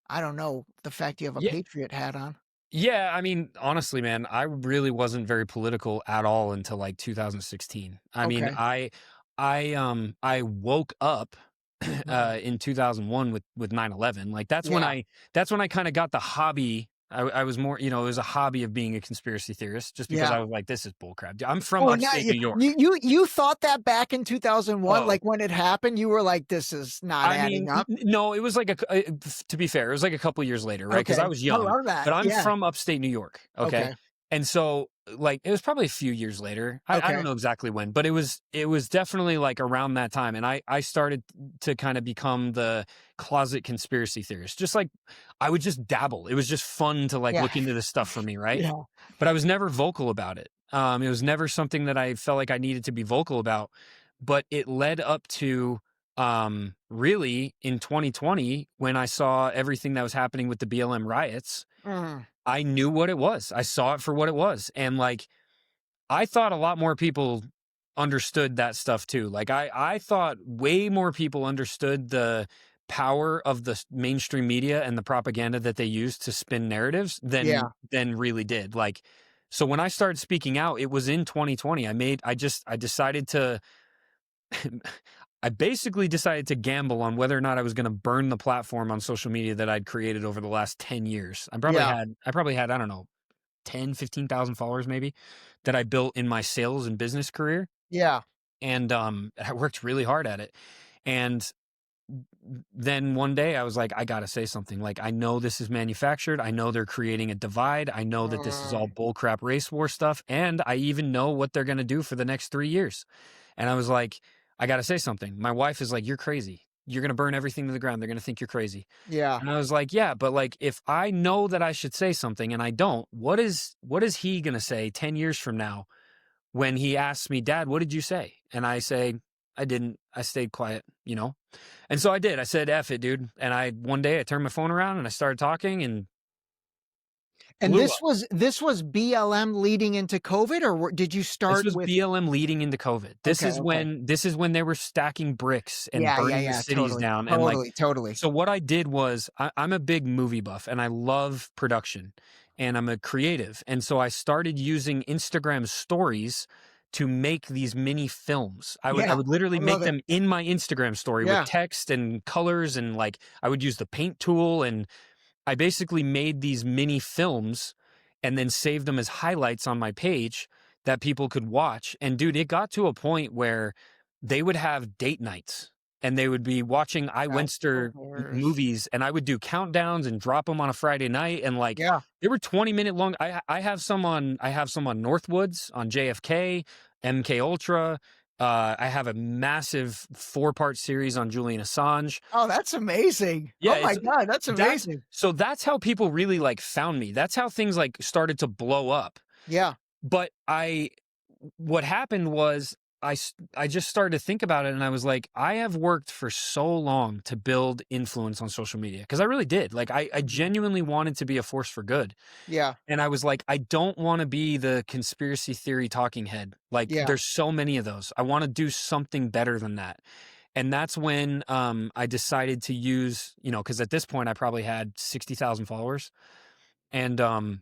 I don't know, the fact you have a Yeah. Patriot hat on. Yeah, I mean, honestly, man, I really wasn't very political at all until like 2016. I mean, Okay. I woke up Mhm. in 2001 with 9/11. Like Yeah. that's when I kind of got the hobby. I was more, it was a hobby of being a conspiracy theorist just because Yeah. I was like, this is bullcrap. I'm from Oh, now upstate New York. you thought that back in 2001, Oh, like when it happened, you were like, this is not I adding mean, up. no, it was like to be fair, it was like a couple years later, right? Because I Okay. was I young, love that. but I'm Yeah. from upstate New York, okay? Okay. And so, like, it was probably a few years later. I don't Okay. know exactly when, but it was definitely like around that time, and I started to kind of become the closet conspiracy theorist. Just like I would just dabble. It was just fun to like Yeah. look into this stuff for me, right? Yeah. But I was never vocal about it. It was never something that I felt like I needed to be vocal about. But it led up to really in 2020 when I saw everything that was happening with the BLM riots. Mm. I knew what it was. I saw it for what it was. And like I thought a lot more people understood that stuff too. Like I thought way more people understood the power of the mainstream media and the propaganda that they use to spin narratives Yeah. than really did. Like so when I started speaking out, it was in 2020. I decided to I basically decided to gamble on whether or not I was going to burn the platform on social media that I'd created over the last 10 years. Yeah. I probably had, I don't know, 10, 15,000 followers maybe that I built in my sales and business career. Yeah. And I worked really hard at it. And then one day I was like, I got to say something. Like, I know this is manufactured. I know they're creating a divide. I know that this is all Mm. bullcrap race war stuff. And I even know what they're going to do for the next 3 years. And I was like, I got to say something. My wife is like, you're crazy. You're going to burn everything to the ground. They're going to think you're crazy. Yeah. And I was like, yeah, but like if I know that I should say something and I don't, what is he going to say 10 years from now when he asks me, Dad, what did you say? And I say, I didn't. I stayed quiet. And so I did. I said, F it, dude. And one day I turned my phone around and I started talking and And blew this up. was BLM leading into COVID, or did you This start was with? BLM leading into COVID. Okay. Okay. This is when they were stacking bricks and Yeah. Yeah. burning the Yeah. cities Totally. down. And like, Totally. Totally. so what I did was I'm a big movie buff and I love production and I'm a creative. And so I started using Instagram stories to make these mini films. I Yeah. would literally I make love it. them in my Instagram story with Yeah. text and colors and like I would use the paint tool and I basically made these mini films and then saved them as highlights on my page that people could watch. And dude, it got to a point where they would have date nights and they would be watching That's Wentster hilarious. movies and I would do countdowns and drop them on a Friday night. And like Yeah. they were 20-minute long. I have some on Northwoods, on JFK, MK Ultra. I have a massive 4-part series on Julian Assange. Oh, that's amazing. Yeah, Oh my God, that's amazing. that's how people really like found me. That's how things like started to blow up. Yeah. But what happened was I just started to think about it and I was like, I have worked for so long to build influence on social media because I really did. Like I genuinely wanted to be a force for good. Yeah. And I was like, I don't want to be the conspiracy theory talking head. Like Yeah. there's so many of those. I want to do something better than that. And that's when I decided to use, because at this point I probably had 60,000 followers. And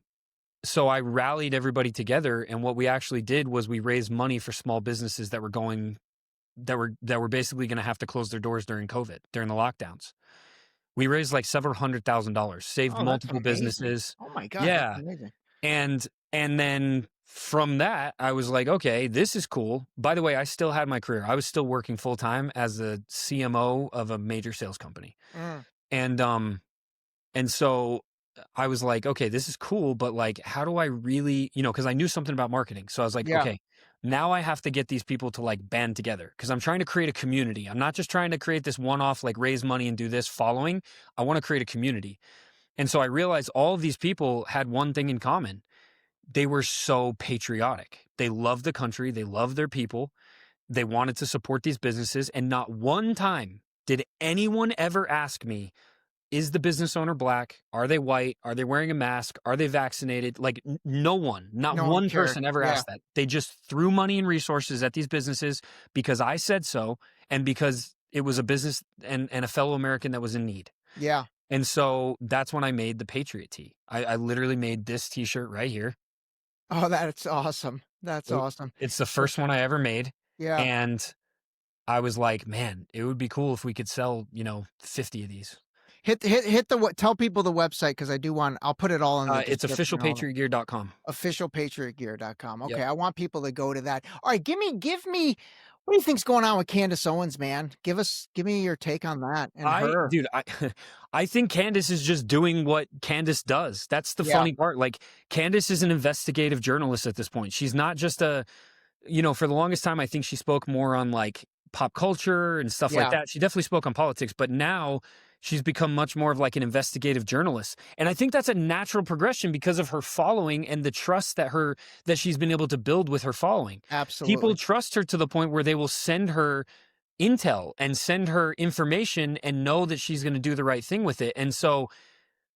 so I rallied everybody together. And what we actually did was we raised money for small businesses that were basically going to have to close their doors during COVID, during the lockdowns. We raised like several $100,000, saved Oh, that's multiple amazing. businesses. Oh my God, Yeah. that's amazing. And then from that, I was like, okay, this is cool. By the way, I still had my career. I was still working full time as a CMO of a major sales company. Mm. And so I was like, okay, this is cool, but like, how do I really, because I knew something about marketing. So I was like, Yeah. okay, Now I have to get these people to like band together because I'm trying to create a community. I'm not just trying to create this one-off, like raise money and do this following. I want to create a community. And so I realized all of these people had one thing in common. They were so patriotic. They loved the country. They loved their people. They wanted to support these businesses. And not one time did anyone ever ask me, is the business owner black? Are they white? Are they wearing a mask? Are they vaccinated? Like no one, not No one cared. person ever Yeah. asked that. They just threw money and resources at these businesses because I said so and because it was a business and a fellow American that was in need. Yeah. And so that's when I made the Patriot tee. I literally made this t-shirt right here. Oh, that's awesome. That's awesome. It's the first one I ever made. Yeah. And I was like, man, it would be cool if we could sell, 50 of these. Tell people the website because I do want. I'll put it all in the It's description. officialpatriotgear.com. Officialpatriotgear.com. Okay, Yep. I want people to go to that. All right, give me. What do you think's going on with Candace Owens, man? Give me your take on that and her. Dude, I think Candace is just doing what Candace does. That's the funny part. Like Candace is an investigative journalist at this point. She's not just for the longest time, I think she spoke more on like pop culture and stuff like that. She definitely spoke on politics, but now she's become much more of like an investigative journalist. And I think that's a natural progression because of her following and the trust that she's been able to build with her following. Absolutely. People trust her to the point where they will send her intel and send her information and know that she's going to do the right thing with it. And so,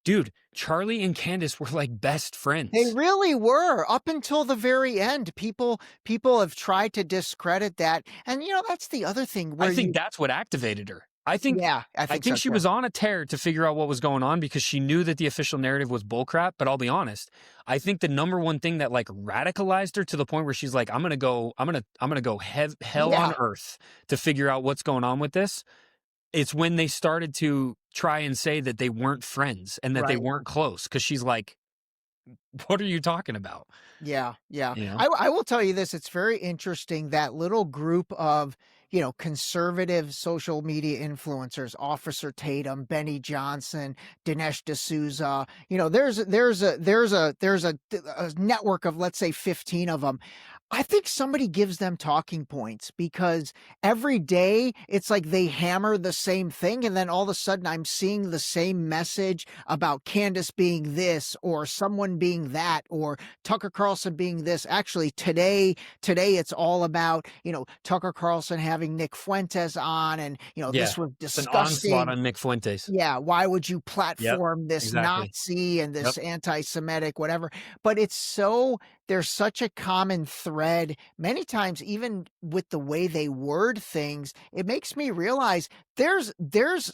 dude, Charlie and Candace were like best friends. They really were up until the very end. People have tried to discredit that. And that's the other thing where I think that's what activated her. I think so, she was on a tear to figure out what was going on because she knew that the official narrative was bullcrap. But I'll be honest, I think the number one thing that like radicalized her to the point where she's like, I'm gonna go hell on earth to figure out what's going on with this. It's when they started to try and say that they weren't friends and that they weren't close because she's like, what are you talking about? Yeah. You know? I will tell you this. It's very interesting, that little group of, conservative social media influencers, Officer Tatum, Benny Johnson, Dinesh D'Souza, there's a network of, let's say, 15 of them. I think somebody gives them talking points because every day it's like they hammer the same thing. And then all of a sudden I'm seeing the same message about Candace being this or someone being that or Tucker Carlson being this. Actually, today it's all about, Tucker Carlson having Nick Fuentes on and, this was disgusting. It's an onslaught on Nick Fuentes. Yeah. Why would you platform this exactly. Nazi and this anti-Semitic, whatever? But there's such a common thread many times, even with the way they word things. It makes me realize there's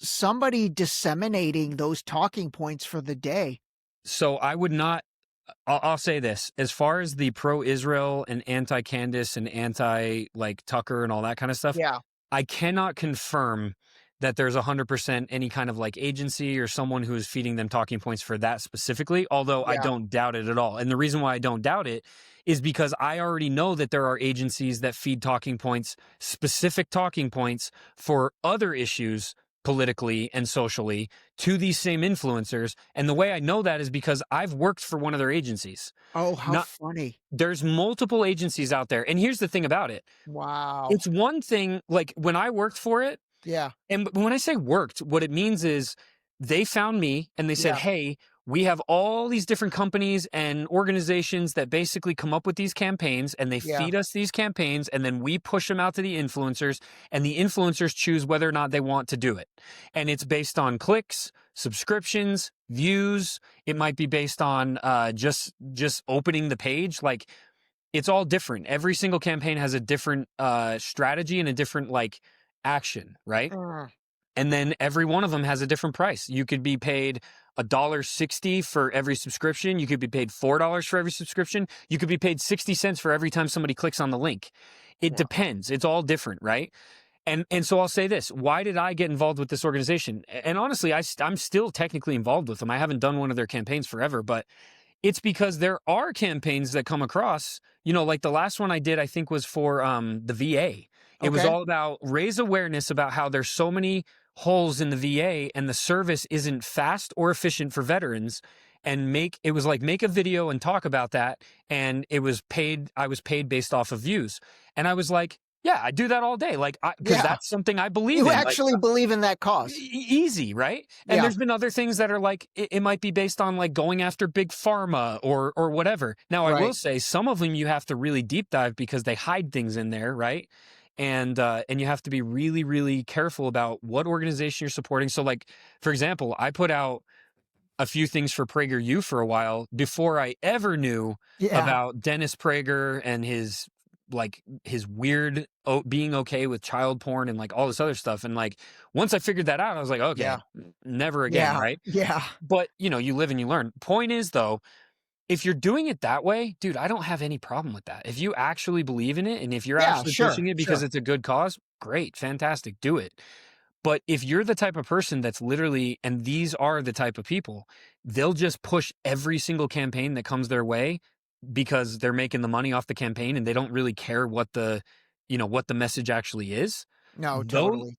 somebody disseminating those talking points for the day. So I would not, I'll say this, as far as the pro-Israel and anti-Candace and anti-like Tucker and all that kind of stuff. Yeah. I cannot confirm that there's 100% any kind of like agency or someone who is feeding them talking points for that specifically, although I don't doubt it at all. And the reason why I don't doubt it is because I already know that there are agencies that feed talking points, specific talking points for other issues politically and socially to these same influencers. And the way I know that is because I've worked for one of their agencies. Oh, how funny. There's multiple agencies out there. And here's the thing about it. Wow. It's one thing, like when I worked for it, and when I say worked, what it means is they found me and they said, hey, we have all these different companies and organizations that basically come up with these campaigns and they feed us these campaigns and then we push them out to the influencers and the influencers choose whether or not they want to do it. And it's based on clicks, subscriptions, views. It might be based on just opening the page. Like it's all different. Every single campaign has a different strategy and a different like action, right? And then every one of them has a different price. You could be paid $1.60 for every subscription. You could be paid $4 for every subscription. You could be paid 60 cents for every time somebody clicks on the link. It depends. It's all different, right? And so I'll say this. Why did I get involved with this organization? And honestly, I'm still technically involved with them. I haven't done one of their campaigns forever, but it's because there are campaigns that come across, like the last one I did, I think was for the VA. It was all about raise awareness about how there's so many holes in the VA and the service isn't fast or efficient for veterans. and make a video and talk about that. And I was paid based off of views. And I was like, yeah, I do that all day. Like, because that's something I believe in. You actually believe in that cause. Easy, right? And there's been other things that are like, it might be based on like going after big pharma or whatever. Now, I will say some of them you have to really deep dive because they hide things in there, right? And you have to be really, really careful about what organization you're supporting. So like, for example, I put out a few things for PragerU for a while before I ever knew about Dennis Prager and his weird being okay with child porn and like all this other stuff. And like, once I figured that out, I was like, okay, never again. Right. Yeah. But you know, you live and you learn. Point is though, if you're doing it that way, dude, I don't have any problem with that. If you actually believe in it and if you're actually pushing it because it's a good cause, great, fantastic, do it. But if you're the type of person that's literally, and these are the type of people, they'll just push every single campaign that comes their way because they're making the money off the campaign and they don't really care what the message actually is. No, totally.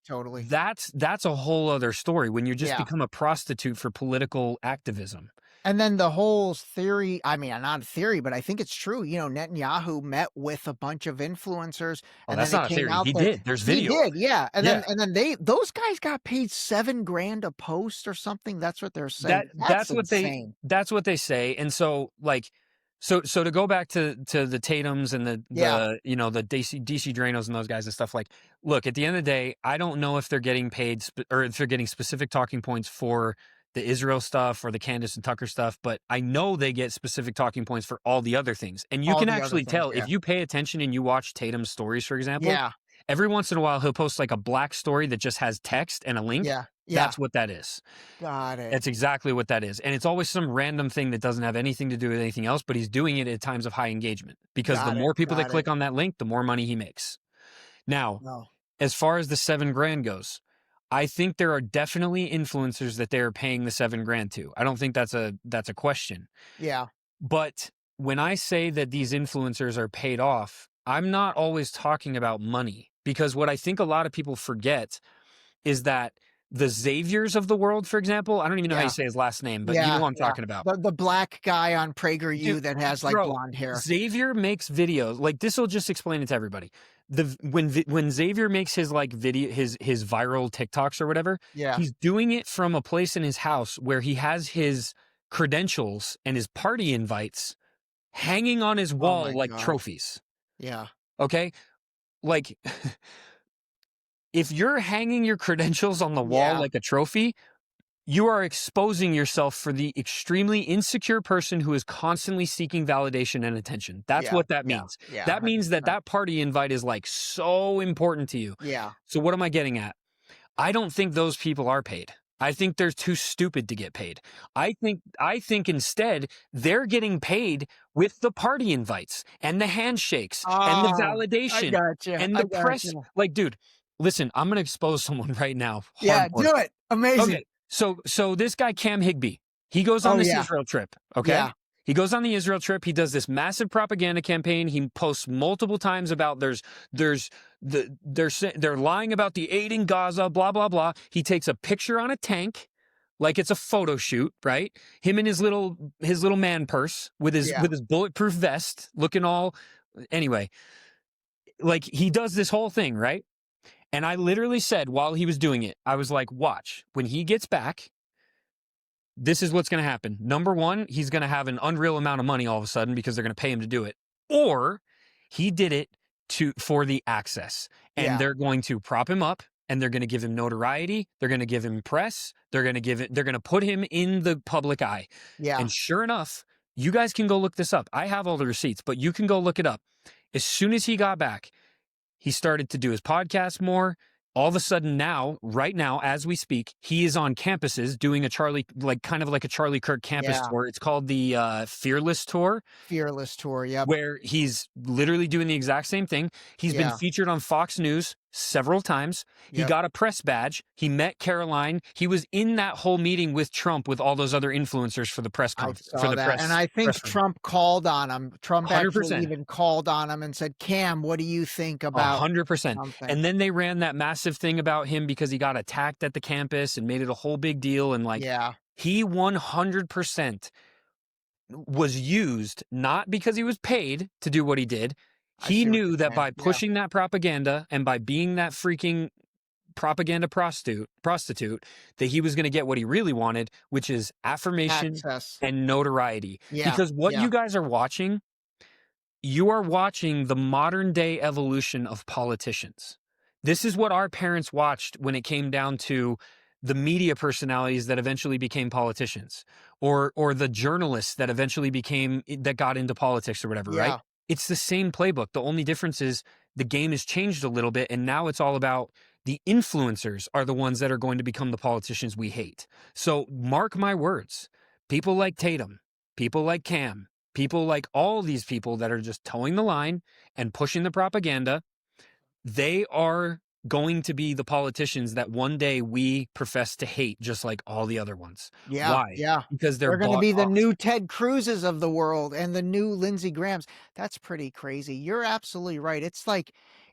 That's a whole other story when you just become a prostitute for political activism. And then the whole theory, I mean, not a theory, but I think it's true. You know, Netanyahu met with a bunch of influencers. And that's not a theory. He did. There's video. He did, yeah. And then those guys got paid $7,000 a post or something. That's what they're saying. That's what they say. And so like, so to go back to the Tatums and the DC Dranos and those guys and stuff, like, look, at the end of the day, I don't know if they're getting paid or if they're getting specific talking points for the Israel stuff or the Candace and Tucker stuff, but I know they get specific talking points for all the other things. And you can actually tell if you pay attention and you watch Tatum's stories, for example, every once in a while he'll post like a black story that just has text and a link. That's what that is. Got it. That's exactly what that is. And it's always some random thing that doesn't have anything to do with anything else, but he's doing it at times of high engagement because the more people that click on that link, the more money he makes. Now, as far as the $7,000 goes, I think there are definitely influencers that they are paying the $7,000 to. I don't think that's a question. Yeah. But when I say that these influencers are paid off, I'm not always talking about money, because what I think a lot of people forget is that the Xaviers of the world, for example, I don't even know how you say his last name, but you know what I'm talking about. The black guy on PragerU that has like blonde hair. Xavier makes videos. Like, this will just explain it to everybody. When Xavier makes his like video, his viral TikToks or whatever, he's doing it from a place in his house where he has his credentials and his party invites hanging on his wall like trophies. Yeah. Okay. Like, if you're hanging your credentials on the wall like a trophy, you are exposing yourself for the extremely insecure person who is constantly seeking validation and attention. That's what that means. Yeah, that means that party invite is like so important to you. Yeah. So what am I getting at? I don't think those people are paid. I think they're too stupid to get paid. I think instead they're getting paid with the party invites and the handshakes and the validation and the press. Like, dude, listen, I'm going to expose someone right now. Yeah, do it. Amazing. Okay. So this guy, Cam Higbee, he goes on this Israel trip. Okay. Yeah. He goes on the Israel trip. He does this massive propaganda campaign. He posts multiple times about they're lying about the aid in Gaza, blah, blah, blah. He takes a picture on a tank like it's a photo shoot, right? Him in his little man purse with his bulletproof vest looking all, anyway, like he does this whole thing, right? And I literally said while he was doing it, I was like, watch, when he gets back, this is what's going to happen. Number one, he's going to have an unreal amount of money all of a sudden because they're going to pay him to do it. Or he did it for the access. And they're going to prop him up and they're going to give him notoriety. They're going to give him press. They're going to put him in the public eye. Yeah. And sure enough, you guys can go look this up. I have all the receipts, but you can go look it up. As soon as he got back, he started to do his podcast more. All of a sudden now, right now, as we speak, he is on campuses doing a Charlie Kirk campus tour. It's called the Fearless Tour. Fearless Tour, yeah. Where he's literally doing the exact same thing. He's been featured on Fox News several times. He got a press badge. He met Caroline. He was in that whole meeting with Trump with all those other influencers for the press conference. And I think Trump called on him. Trump 100%. Actually even called on him and said, Cam, what do you think about 100%. something? And then they ran that massive thing about him because he got attacked at the campus and made it a whole big deal. And like, he 100% was used not because he was paid to do what he did. I He see what knew you're that saying. by Yeah. pushing that propaganda and by being that freaking propaganda prostitute, that he was going to get what he really wanted, which is affirmation Access. and notoriety. Yeah. Because what Yeah. you guys are watching, you are watching the modern day evolution of politicians. This is what our parents watched when it came down to the media personalities that eventually became politicians, or the journalists that eventually that got into politics or whatever, right? Yeah. It's the same playbook. The only difference is the game has changed a little bit, and now it's all about the influencers are the ones that are going to become the politicians we hate. So mark my words, people like Tatum, people like Cam, people like all these people that are just towing the line and pushing the propaganda, they are going to be the politicians that one day we profess to hate, just like all the other ones. Yeah. Why? Yeah. Because they're going to bought be the off. new Ted Cruzes of the world and the new Lindsey Grahams. That's pretty crazy. You're absolutely right. It's like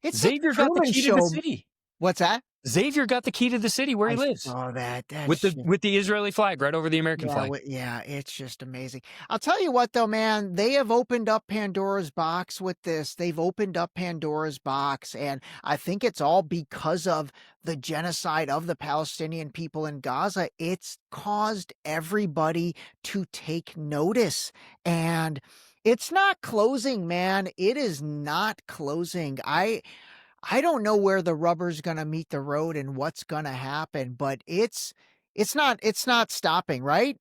Xavier got the Truman key to the Show. city. What's that? Xavier got the key to the city where he I lives saw that. with the Israeli flag right over the American Yeah, flag. yeah, it's just amazing. I'll tell you what, though, man, they have opened up Pandora's box with this. They've opened up Pandora's box, and I think it's all because of the genocide of the Palestinian people in Gaza. It's caused everybody to take notice, and it's not closing, man. It is not closing. I don't know where the rubber's gonna meet the road and what's gonna happen, but it's not stopping, right?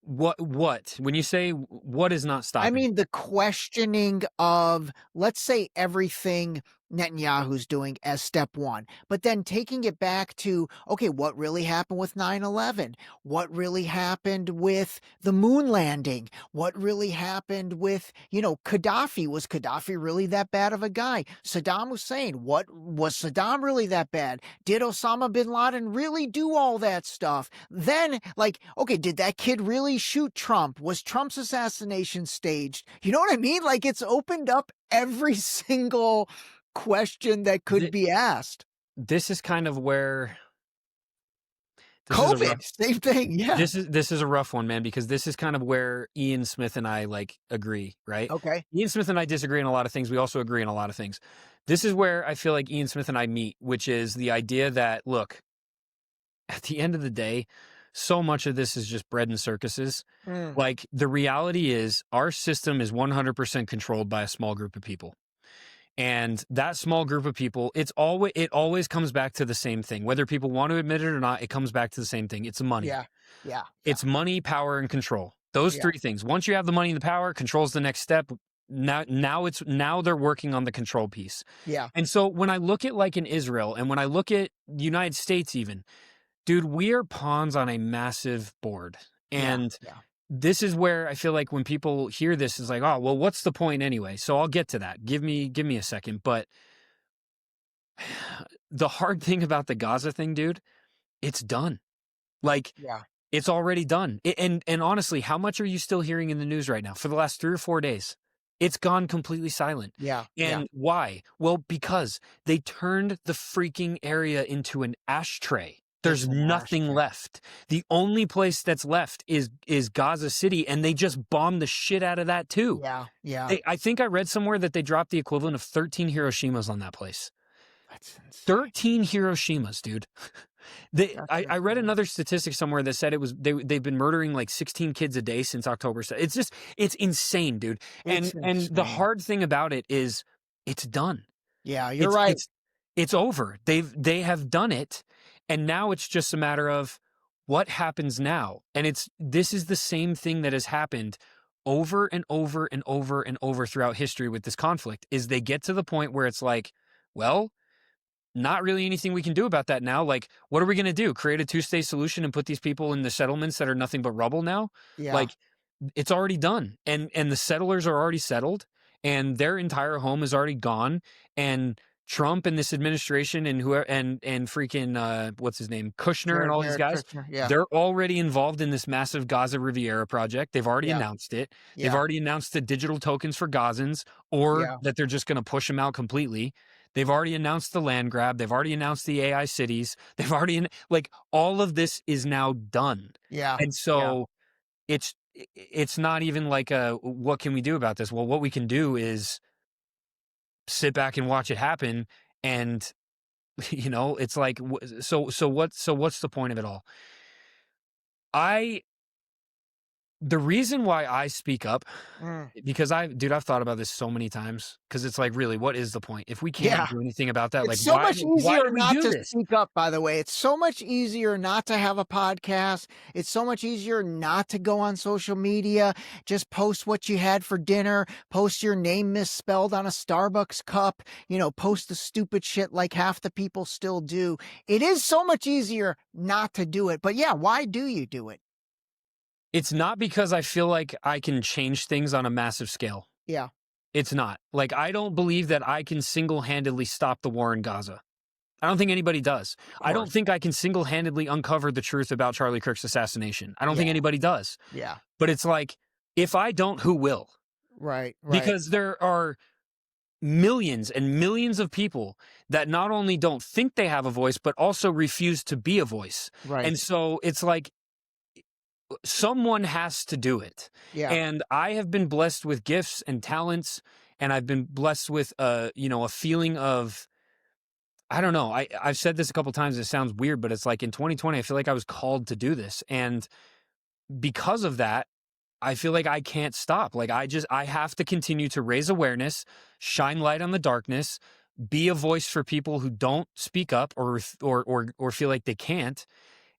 What? When you say what is not stopping? I mean, the questioning of, let's say, everything Netanyahu's doing as step one, but then taking it back to, okay, what really happened with 9/11? What really happened with the moon landing? What really happened with, Gaddafi? Was Gaddafi really that bad of a guy? Saddam Hussein, what was Saddam really that bad? Did Osama bin Laden really do all that stuff? Then, okay, did that kid really shoot Trump? Was Trump's assassination staged? You know what I mean? Like, it's opened up every single question that could be asked. This is kind of where COVID, same thing. Yeah. This is a rough one, man, because this is kind of where Ian Smith and I agree, right? Okay. Ian Smith and I disagree on a lot of things. We also agree on a lot of things. This is where I feel like Ian Smith and I meet, which is the idea that, look, at the end of the day, so much of this is just bread and circuses. Like, the reality is our system is 100% controlled by a small group of people. And that small group of people, it always comes back to the same thing. Whether people want to admit it or not, it comes back to the same thing. It's money. Yeah. It's money, power, and control. Those three things. Once you have the money and the power, control's the next step. Now they're working on the control piece. Yeah. And so when I look at in Israel and when I look at the United States even, dude, we are pawns on a massive board. And this is where I feel like when people hear this is like, oh, well, what's the point anyway? So I'll get to that. Give me a second. But the hard thing about the Gaza thing, dude, it's done. It's already done. And honestly, how much are you still hearing in the news right now? For the last 3 or 4 days, it's gone completely silent. And why? Well, because they turned the freaking area into an ashtray. There's nothing left. The only place that's left is Gaza City, and they just bombed the shit out of that too. I think I read somewhere that they dropped the equivalent of 13 Hiroshimas on that place. That's insane. 13 Hiroshimas, dude. I read another statistic somewhere that said they've been murdering 16 kids a day since October. It's insane, dude. And the hard thing about it is it's done. Yeah, you're right. It's over. They have done it. And now it's just a matter of what happens now. And this is the same thing that has happened over and over and over and over throughout history with this conflict, is they get to the point where it's like, well, not really anything we can do about that now. Like, what are we going to do? Create a 2-state solution and put these people in the settlements that are nothing but rubble now? It's already done. And the settlers are already settled and their entire home is already gone. And Trump and this administration and whoever and freaking what's his name, Kushner and all these guys, they're already involved in this massive Gaza Riviera project. They've already announced it. They've already announced the digital tokens for Gazans, or that they're just going to push them out completely. They've already announced the land grab. They've already announced the AI cities. They've already all of this is now done. And so it's it's not even like what can we do about this? Well, what we can do is sit back and watch it happen. And, it's like, so what's the point of it all? The reason why I speak up, because I've thought about this so many times, because it's like, really, what is the point? If we can't do anything about that, it's so much why easier do we not do to this? speak up, by the way. It's so much easier not to have a podcast. It's so much easier not to go on social media. Just post what you had for dinner, post your name misspelled on a Starbucks cup, post the stupid shit like half the people still do. It is so much easier not to do it. But yeah, why do you do it? It's not because I feel like I can change things on a massive scale. Yeah. It's not. Like, I don't believe that I can single-handedly stop the war in Gaza. I don't think anybody does. I don't think I can single-handedly uncover the truth about Charlie Kirk's assassination. I don't think anybody does. Yeah. But it's like, if I don't, who will? Right. Because there are millions and millions of people that not only don't think they have a voice, but also refuse to be a voice. Right. And so it's like, someone has to do it. Yeah. And I have been blessed with gifts and talents, and I've been blessed with a feeling of, I don't know. I've said this a couple times. It sounds weird, but it's like in 2020, I feel like I was called to do this. And because of that, I feel like I can't stop. Like, I have to continue to raise awareness, shine light on the darkness, be a voice for people who don't speak up or feel like they can't.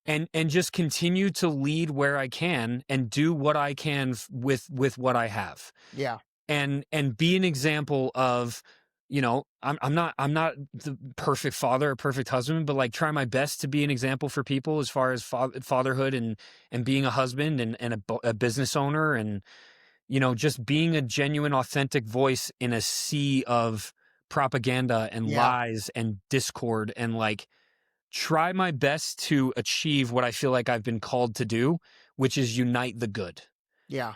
And just continue to lead where I can and do what I can with what I have. Yeah. And be an example of, I'm not the perfect father or perfect husband, but like try my best to be an example for people as far as fatherhood and being a husband and a business owner and, just being a genuine, authentic voice in a sea of propaganda and lies and discord and like, try my best to achieve what I feel like I've been called to do, which is unite the good. Yeah.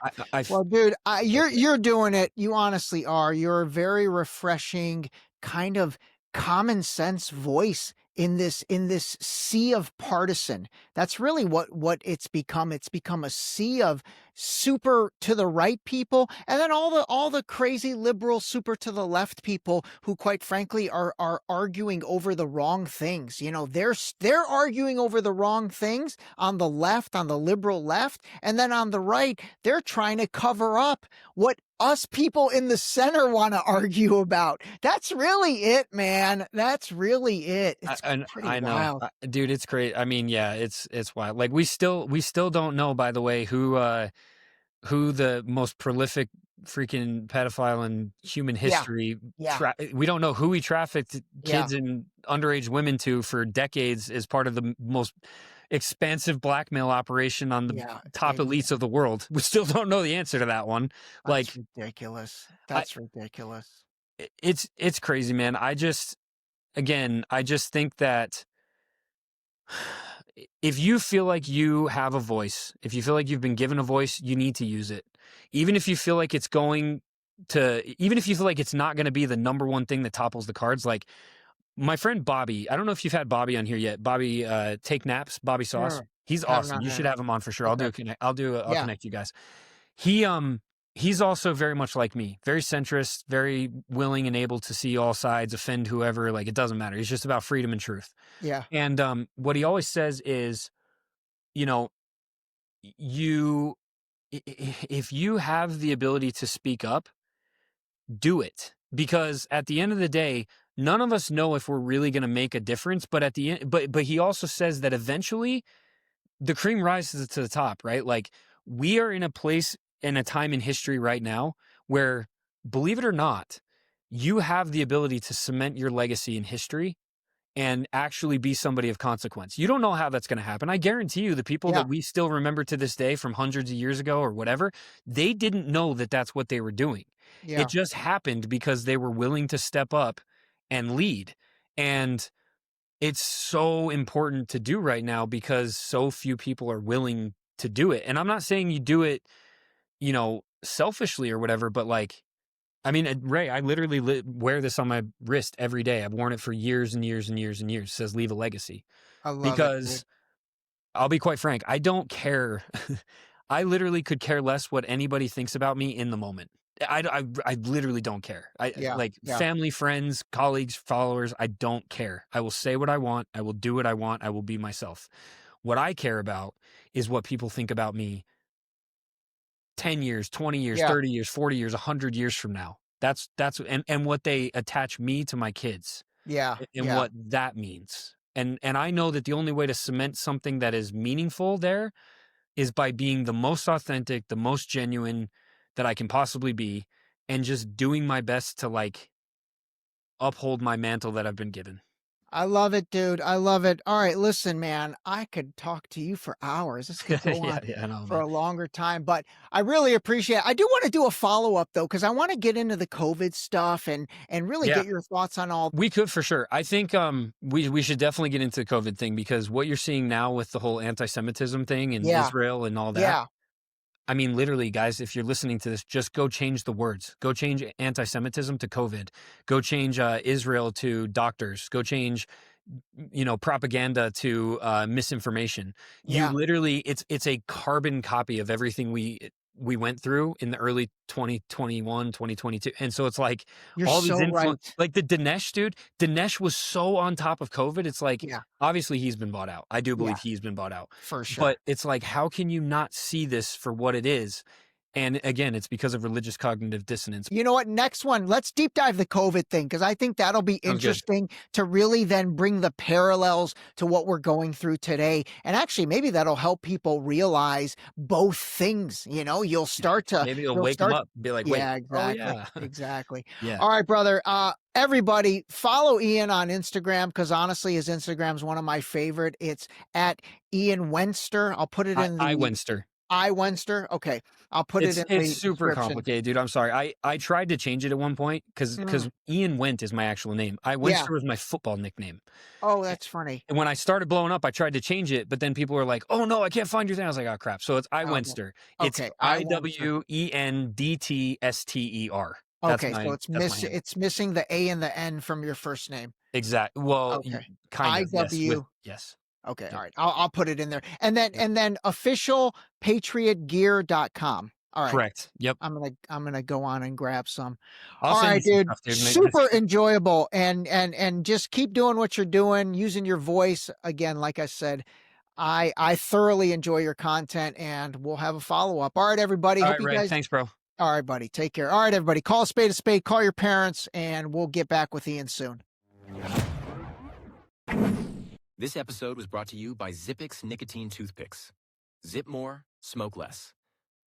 Well, dude, you're doing it. You honestly are. You're a very refreshing kind of common sense voice in this sea of partisan. That's really what it's become. It's become a sea of super to the right people, and then all the crazy liberal super to the left people who, quite frankly, are arguing over the wrong things. They're arguing over the wrong things on the left, on the liberal left, and then on the right, they're trying to cover up what us people in the center want to argue about. That's really it, man. That's really it. It's pretty wild. Dude, it's great. I mean, yeah, it's wild. Like we still don't know, by the way, who the most prolific freaking pedophile in human history. We don't know who he trafficked kids and underage women to for decades as part of the most expansive blackmail operation on the top elites of the world. We still don't know the answer to that one. That's ridiculous. That's ridiculous. It's crazy, man. I just think that if you feel like you have a voice, if you feel like you've been given a voice, you need to use it. Even if you feel like it's not going to be the number one thing that topples the cards. Like my friend Bobby, I don't know if you've had Bobby on here yet. Bobby, Take Naps, Bobby Sauce. Sure. He's awesome. You should have him on for sure. Okay. I'll connect you guys. He's also very much like me, very centrist, very willing and able to see all sides, offend whoever, like it doesn't matter. He's just about freedom and truth. Yeah. And what he always says is, if you have the ability to speak up, do it. Because at the end of the day, none of us know if we're really going to make a difference. But at the end, but he also says that eventually the cream rises to the top, right? Like we are in a place in a time in history right now where, believe it or not, you have the ability to cement your legacy in history and actually be somebody of consequence. You don't know how that's going to happen. I guarantee you the people that we still remember to this day from hundreds of years ago or whatever, they didn't know that that's what they were doing. Yeah. It just happened because they were willing to step up and lead. And it's so important to do right now because so few people are willing to do it. And I'm not saying you do it, selfishly or whatever, but like, I mean, Ray, I literally wear this on my wrist every day. I've worn it for years and years and years and years. It says leave a legacy. I love because it, I'll be quite frank, I don't care. I literally could care less what anybody thinks about me in the moment. I literally don't care. Yeah. Family, friends, colleagues, followers, I don't care. I will say what I want. I will do what I want. I will be myself. What I care about is what people think about me 10 years, 20 years, 30 years, 40 years, 100 years from now. That's and what they attach me to my kids. Yeah. And what that means. And I know that the only way to cement something that is meaningful there is by being the most authentic, the most genuine that I can possibly be, and just doing my best to like uphold my mantle that I've been given. I love it, dude. I love it. All right, listen, man, I could talk to you for hours. This could go on I know, for man. a longer time, but I really appreciate it. I do want to do a follow-up though, because I want to get into the COVID stuff and really get your thoughts on all. We could for sure. I think we should definitely get into the COVID thing, because what you're seeing now with the whole anti-Semitism thing in Israel and all that. Yeah. I mean, literally, guys, if you're listening to this, just go change the words. Go change anti-Semitism to COVID. Go change Israel to doctors. Go change, propaganda to misinformation. Yeah. You literally, it's a carbon copy of everything we went through in the early 2021, 2022. And so it's like You're all these so right. like the Dinesh dude. Dinesh was so on top of COVID. It's like, obviously he's been bought out. I do believe he's been bought out. For sure. But it's like, how can you not see this for what it is? And again, it's because of religious cognitive dissonance. You know what? Next one, let's deep dive the COVID thing, because I think that'll be interesting to really then bring the parallels to what we're going through today. And actually, maybe that'll help people realize both things. You'll start to maybe it'll wake them up, be like, wait, exactly, exactly. Yeah. All right, brother. Everybody follow Ian on Instagram, because honestly, his Instagram's one of my favorite. It's at Ian Wenster. I'll put it in the Wenster. Wenster. Okay. I'll put it in the It's super complicated, dude. I'm sorry. I tried to change it at one point because Ian Wendt is my actual name. Wenster was my football nickname. Oh, that's funny. And when I started blowing up, I tried to change it, but then people were like, "Oh no, I can't find your thing." I was like, "Oh crap!" So it's Wenster. It's IWENDTSTER. Okay, so it's missing the A and the N from your first name. Exactly. Well, kind of. IW. Yes. Okay, all right. I'll put it in there. And then official patriotgear.com. All right. Correct. Yep. I'm gonna go on and grab some. All right, dude. Super enjoyable. And just keep doing what you're doing, using your voice. Again, like I said, I thoroughly enjoy your content, and we'll have a follow-up. All right, everybody. All Hope you guys. Thanks, bro. All right, buddy. Take care. All right, everybody. Call a spade, call your parents, and we'll get back with Ian soon. This episode was brought to you by Zippix nicotine toothpicks. Zip more, smoke less.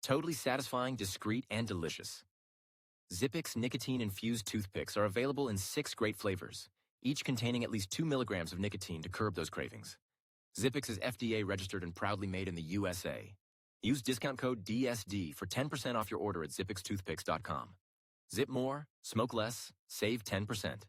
Totally satisfying, discreet, and delicious. Zippix nicotine-infused toothpicks are available in 6 great flavors, each containing at least 2 milligrams of nicotine to curb those cravings. Zippix is FDA registered and proudly made in the USA. Use discount code DSD for 10% off your order at zippixtoothpicks.com. Zip more, smoke less, save 10%.